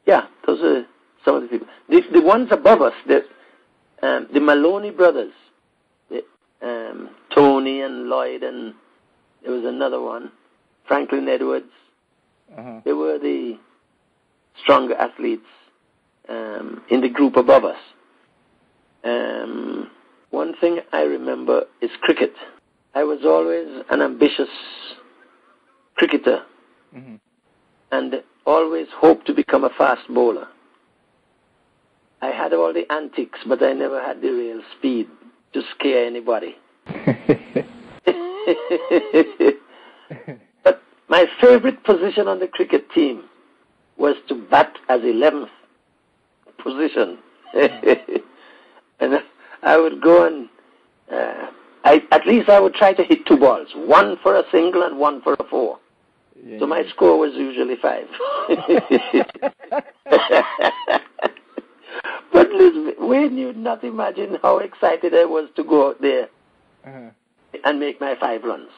Yeah, those are some of the people. The ones above us, the Maloney brothers, Tony and Lloyd, and there was another one, Franklin Edwards. Uh-huh. They were the stronger athletes in the group above us. One thing I remember is cricket. I was always an ambitious cricketer, mm-hmm. and always hoped to become a fast bowler. I had all the antics, but I never had the real speed to scare anybody. But my favorite position on the cricket team was to bat as 11th position. And I would go and at least I would try to hit 2 balls, 1 for a single and 1 for a 4. Yeah, so my score was usually 5. But listen, Wayne, you'd not imagine how excited I was to go out there and make my 5 runs.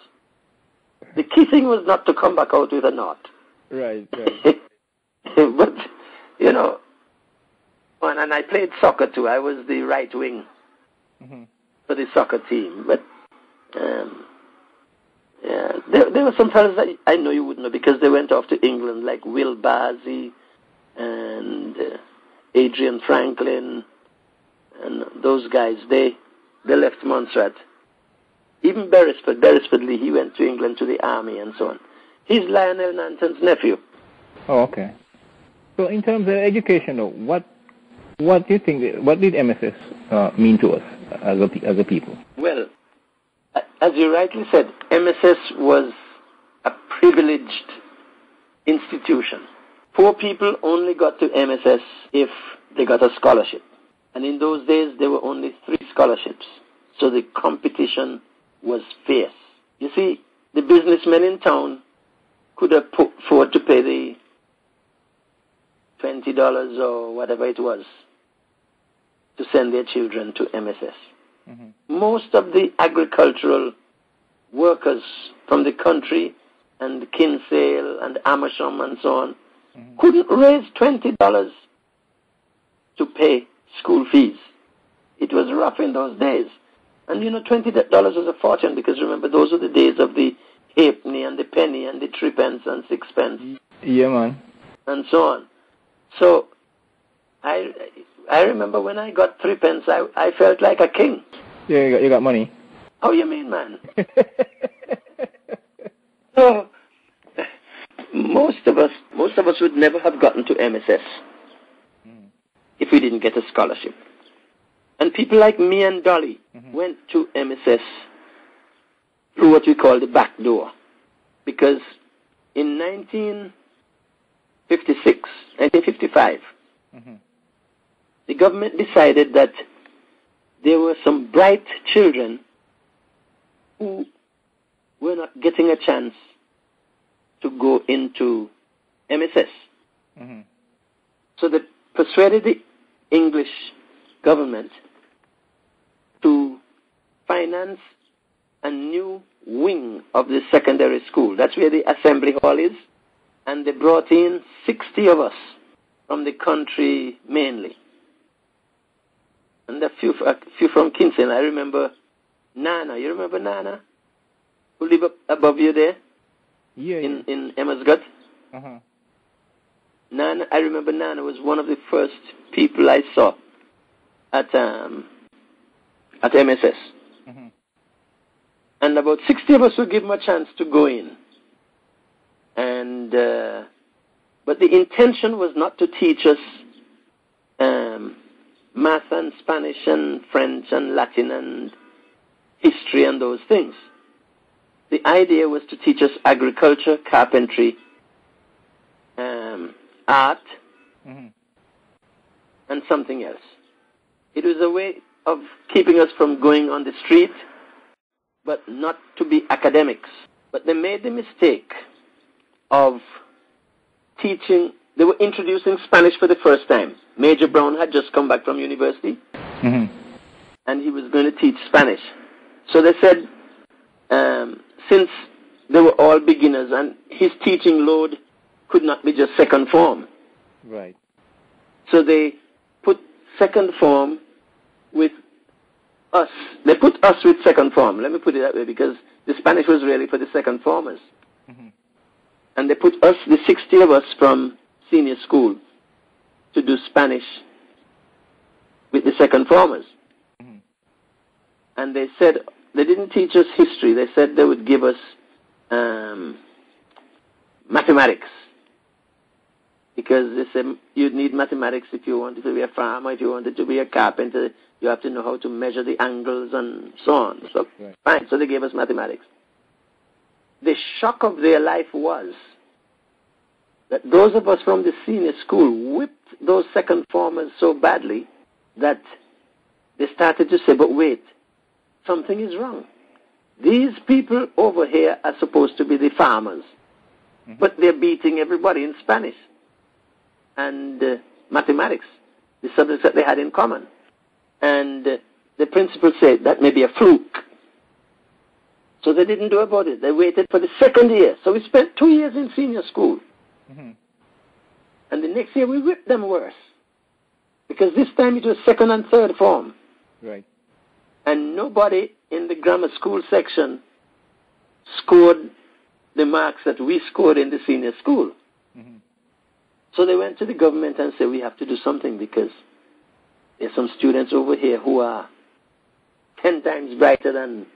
The key thing was not to come back out with a knot. Right. But, you know, and I played soccer too. I was the right wing for the soccer team. But yeah, there were some fellas that I know you wouldn't know because they went off to England, like Will Bazzi and Adrian Franklin and those guys. They left Montserrat. Even Beresford Lee, he went to England to the army and so on. He's Lionel Nanton's nephew. Oh, okay. So in terms of education, though, what do you think? What did MSS mean to us as a people? Well, as you rightly said, MSS was a privileged institution. Poor people only got to MSS if they got a scholarship. And in those days, there were only 3 scholarships. So the competition was fierce. You see, the businessmen in town could afford to pay the $20 or whatever it was to send their children to MSS. Mm-hmm. Most of the agricultural workers from the country and Kinsale and Amersham and so on couldn't raise $20 to pay school fees. It was rough in those days. And, you know, $20 was a fortune because, remember, those were the days of the halfpenny and the penny and the 3p and 6p. Yeah, man. And so on. So I remember when I got 3p, I felt like a king. Yeah, you got money. How you mean, man? So most of us would never have gotten to MSS if we didn't get a scholarship. And people like me and Dolly went to MSS through what we call the back door, because in 1955, the government decided that there were some bright children who were not getting a chance to go into MSS. So they persuaded the English government to finance a new wing of the secondary school. That's where the assembly hall is. And they brought in 60 of us from the country mainly. And a few from Kingston. I remember Nana. You remember Nana? Who live up above you there? Yeah. In Emmersgut? Nana, I remember Nana was one of the first people I saw at MSS. And about 60 of us would give him a chance to go in. And but the intention was not to teach us math and Spanish and French and Latin and history and those things. The idea was to teach us agriculture, carpentry, art, and something else. It was a way of keeping us from going on the street, but not to be academics. But they made the mistake of teaching. They were introducing Spanish for the first time. Major Brown had just come back from university, and he was going to teach Spanish. So they said, since they were all beginners and his teaching load could not be just second form. Right. So they put second form with us. They put us with second form. Let me put it that way, because the Spanish was really for the second formers. And they put us, the 60 of us from senior school, to do Spanish with the second formers. And they said, they didn't teach us history. They said they would give us mathematics. Because they said you'd need mathematics if you wanted to be a farmer, if you wanted to be a carpenter, you have to know how to measure the angles and so on. So, fine, so they gave us mathematics. The shock of their life was that those of us from the senior school whipped those second formers so badly that they started to say, but wait, something is wrong. These people over here are supposed to be the farmers, but they're beating everybody in Spanish and mathematics, the subjects that they had in common. And the principal said that may be a fluke. So they didn't do about it. They waited for the second year. So we spent 2 years in senior school. And the next year we whipped them worse, because this time it was second and third form. Right. And nobody in the grammar school section scored the marks that we scored in the senior school. So they went to the government and said, we have to do something, because there's some students over here who are 10 times brighter than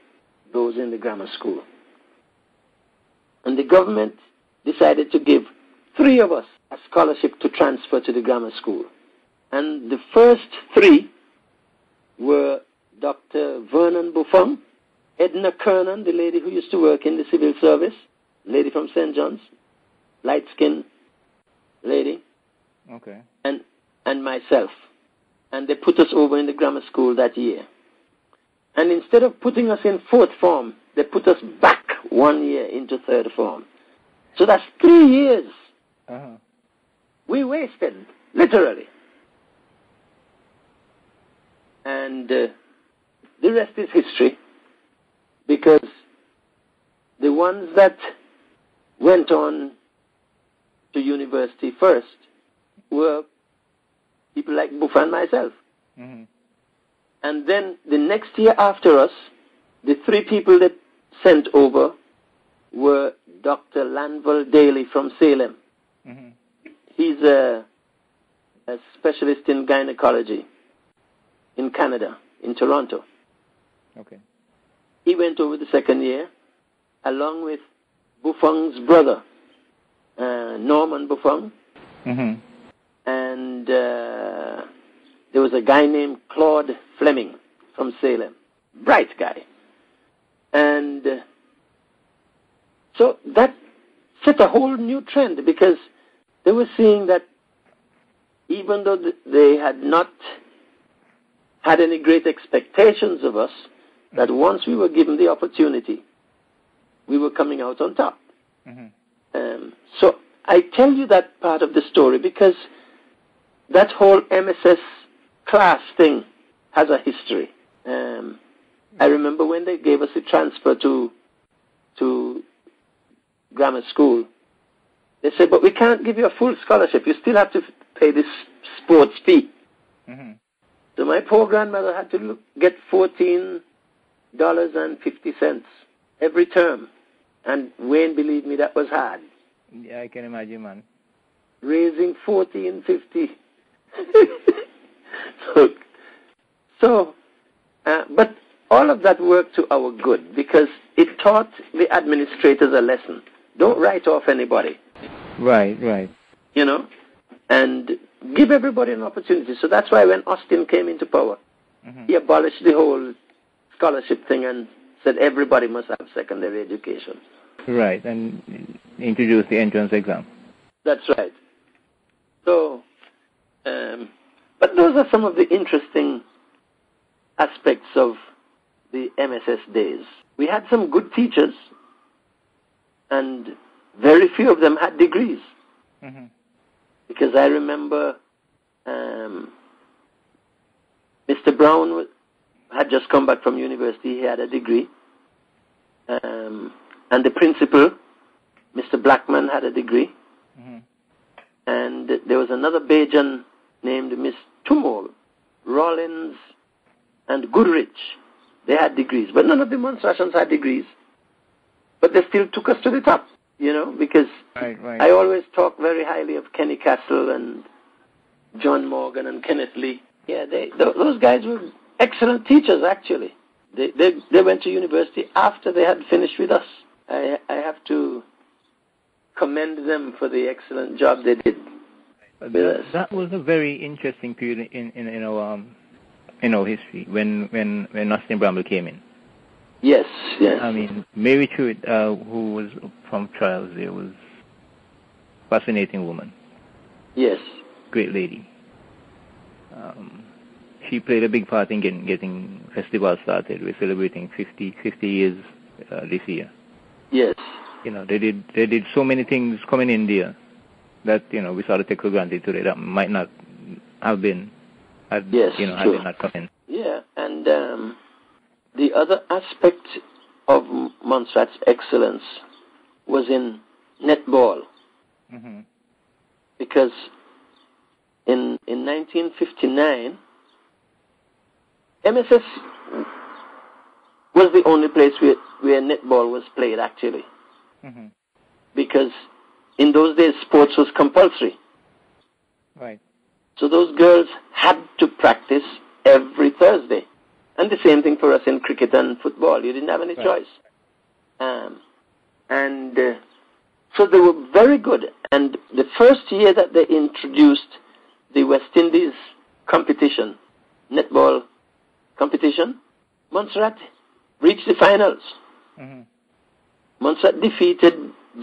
those in the grammar school. And the government decided to give 3 of us a scholarship to transfer to the grammar school. And the first 3 were Dr. Vernon Buffon, Edna Kernan, the lady who used to work in the civil service, lady from St. John's, light-skinned lady, and myself. And they put us over in the grammar school that year. And instead of putting us in 4th form, they put us back 1 year into 3rd form. So that's 3 years we wasted, literally. And the rest is history, because the ones that went on to university first were people like Buffa and myself. And then the next year after us, the 3 people that sent over were Dr. Lanville Daly from Salem. He's a specialist in gynecology in Canada, in Toronto. He went over the second year, along with Buffon's brother, Norman Buffon. And there was a guy named Claude Fleming from Salem. Bright guy. And so that set a whole new trend because they were seeing that even though they had not had any great expectations of us, that once we were given the opportunity, we were coming out on top. So I tell you that part of the story because that whole MSS class thing has a history. I remember when they gave us a transfer to grammar school, they said, but we can't give you a full scholarship. You still have to pay this sports fee. So my poor grandmother had to get $14.50 every term. And Wayne, believe me, that was hard. Yeah, I can imagine, man. Raising $14.50. But all of that worked to our good because it taught the administrators a lesson. Don't write off anybody. Right. You know, and give everybody an opportunity. So that's why when Austin came into power, he abolished the whole scholarship thing and said everybody must have secondary education. Right, and introduced the entrance exam. That's right. So, but those are some of the interesting aspects of the MSS days. We had some good teachers, and very few of them had degrees. Because I remember Mr. Brown had just come back from university. He had a degree. And the principal, Mr. Blackman, had a degree. And there was another Bajan named Miss Tumol, Rollins, and Goodrich. They had degrees. But none of the Montserratians had degrees. But they still took us to the top, you know, because I always talk very highly of Kenny Castle and John Morgan and Kenneth Lee. Yeah, those guys were excellent teachers, actually. They went to university after they had finished with us. I have to commend them for the excellent job they did. That was a very interesting period in our history when Austin Bramble came in. Yes. I mean, Mary Truitt, who was from Trials there, was a fascinating woman. Yes. Great lady. She played a big part in getting festivals started. We're celebrating 50 years this year. Yes. You know, they did so many things coming in there that, you know, we sort of take for granted today that might not have been had they not come in. Yeah, and the other aspect of Montserrat's excellence was in netball. Because in 1959, MSS was the only place where netball was played, actually. Because in those days, sports was compulsory. Right. So those girls had to practice every Thursday. And the same thing for us in cricket and football. You didn't have any choice. So they were very good. And the first year that they introduced the West Indies competition, netball competition, Montserrat reached the finals. Montserrat defeated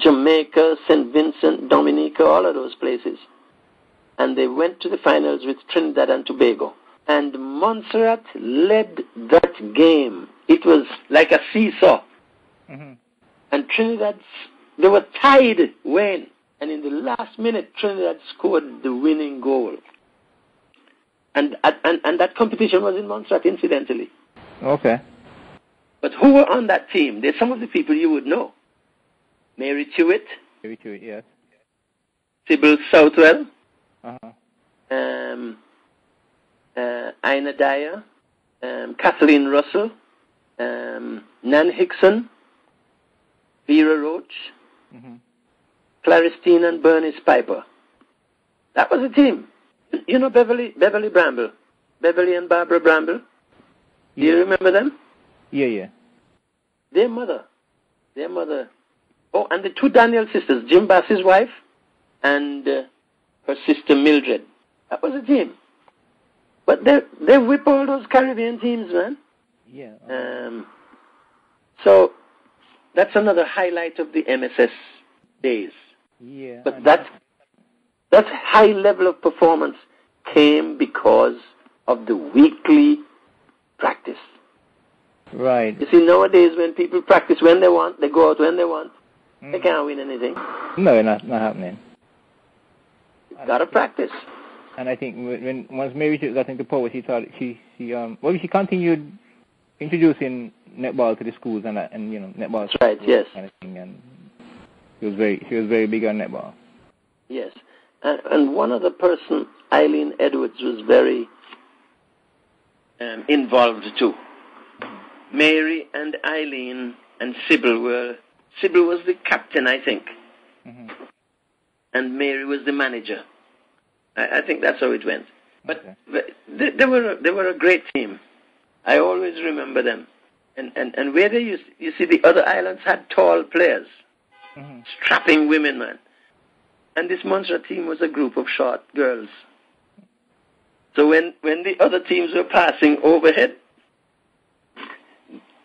Jamaica, St. Vincent, Dominica, all of those places. And they went to the finals with Trinidad and Tobago. And Montserrat led that game. It was like a seesaw. And Trinidad, they were tied, Wayne. And in the last minute, Trinidad scored the winning goal. And that competition was in Montserrat, incidentally. Okay. But who were on that team? There's some of the people you would know. Mary Truitt. Mary Truitt, yes. Sybil Southwell. Ina Dyer. Kathleen Russell. Nan Hickson. Vera Roach. Claristine and Bernice Piper. That was a team. You know Beverly Bramble? Beverly and Barbara Bramble? Do you remember them? Yeah. Their mother. Oh, and the two Daniel sisters, Jim Bass's wife and her sister Mildred. That was a team. But they whip all those Caribbean teams, man. Yeah. So that's another highlight of the MSS days. Yeah. But that high level of performance came because of the weekly practice. Right. You see, nowadays when people practice when they want, they go out when they want, they can't win anything. No, not happening. You've got to practice. And I think once Mary got into power, she thought she continued introducing netball to the schools and netball. That's right. Yes. Kind of thing, and she was very big on netball. Yes. And one other person, Eileen Edwards, was very involved too. Mary and Eileen and Sybil was the captain, I think. Mm-hmm. And Mary was the manager. I think that's how it went. But they were a great team. I always remember them. And where they you see the other islands had tall players, strapping women, man. And this Montserrat team was a group of short girls. So when the other teams were passing overhead,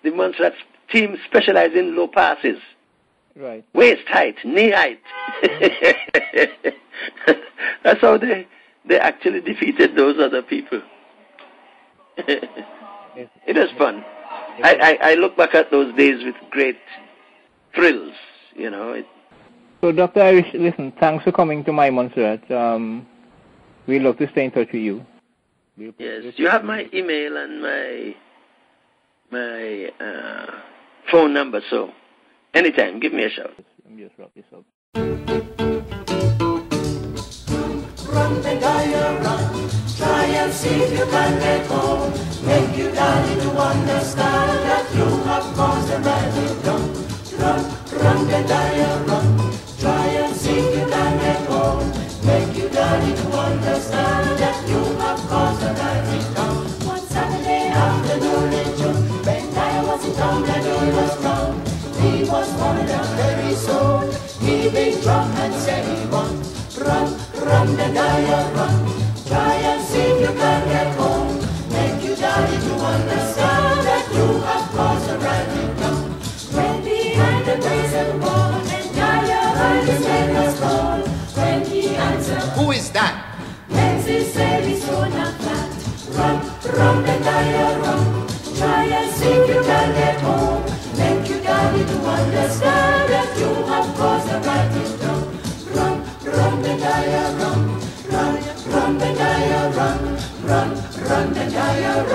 the Montserrat team specialized in low passes. Right. Waist height, knee height. That's how they actually defeated those other people. It was fun. I look back at those days with great thrills, So, Dr. Irish, listen, thanks for coming to my Montserrat. We'd love to stay in touch with you. Yes, you have my email and my phone number, so anytime, give me a shout. Let me just wrap this up. Run the dial, run. Try and see if you can get home. Make you darling to understand that you have caused a right wrong. Run the dial, run. Try and see if you can get home. Make you darling to understand that you have caused a right wrong. One Saturday afternoon in June, when I was in town and he was round, he was warming up very soon. He big drum and said he won. Run the dial, run. Try and see if you can get home. Make you darling to understand that you have caused a right wrong. When behind the brazen wall, and dial heard his name was called. When he answered, Who is that? Nancy said he's so not flat. Run the dial, run. Try and see if you can get home. Make you darling to understand that you have caused a right wrong. Run the dial, run. Run the dial, run. Run the dial,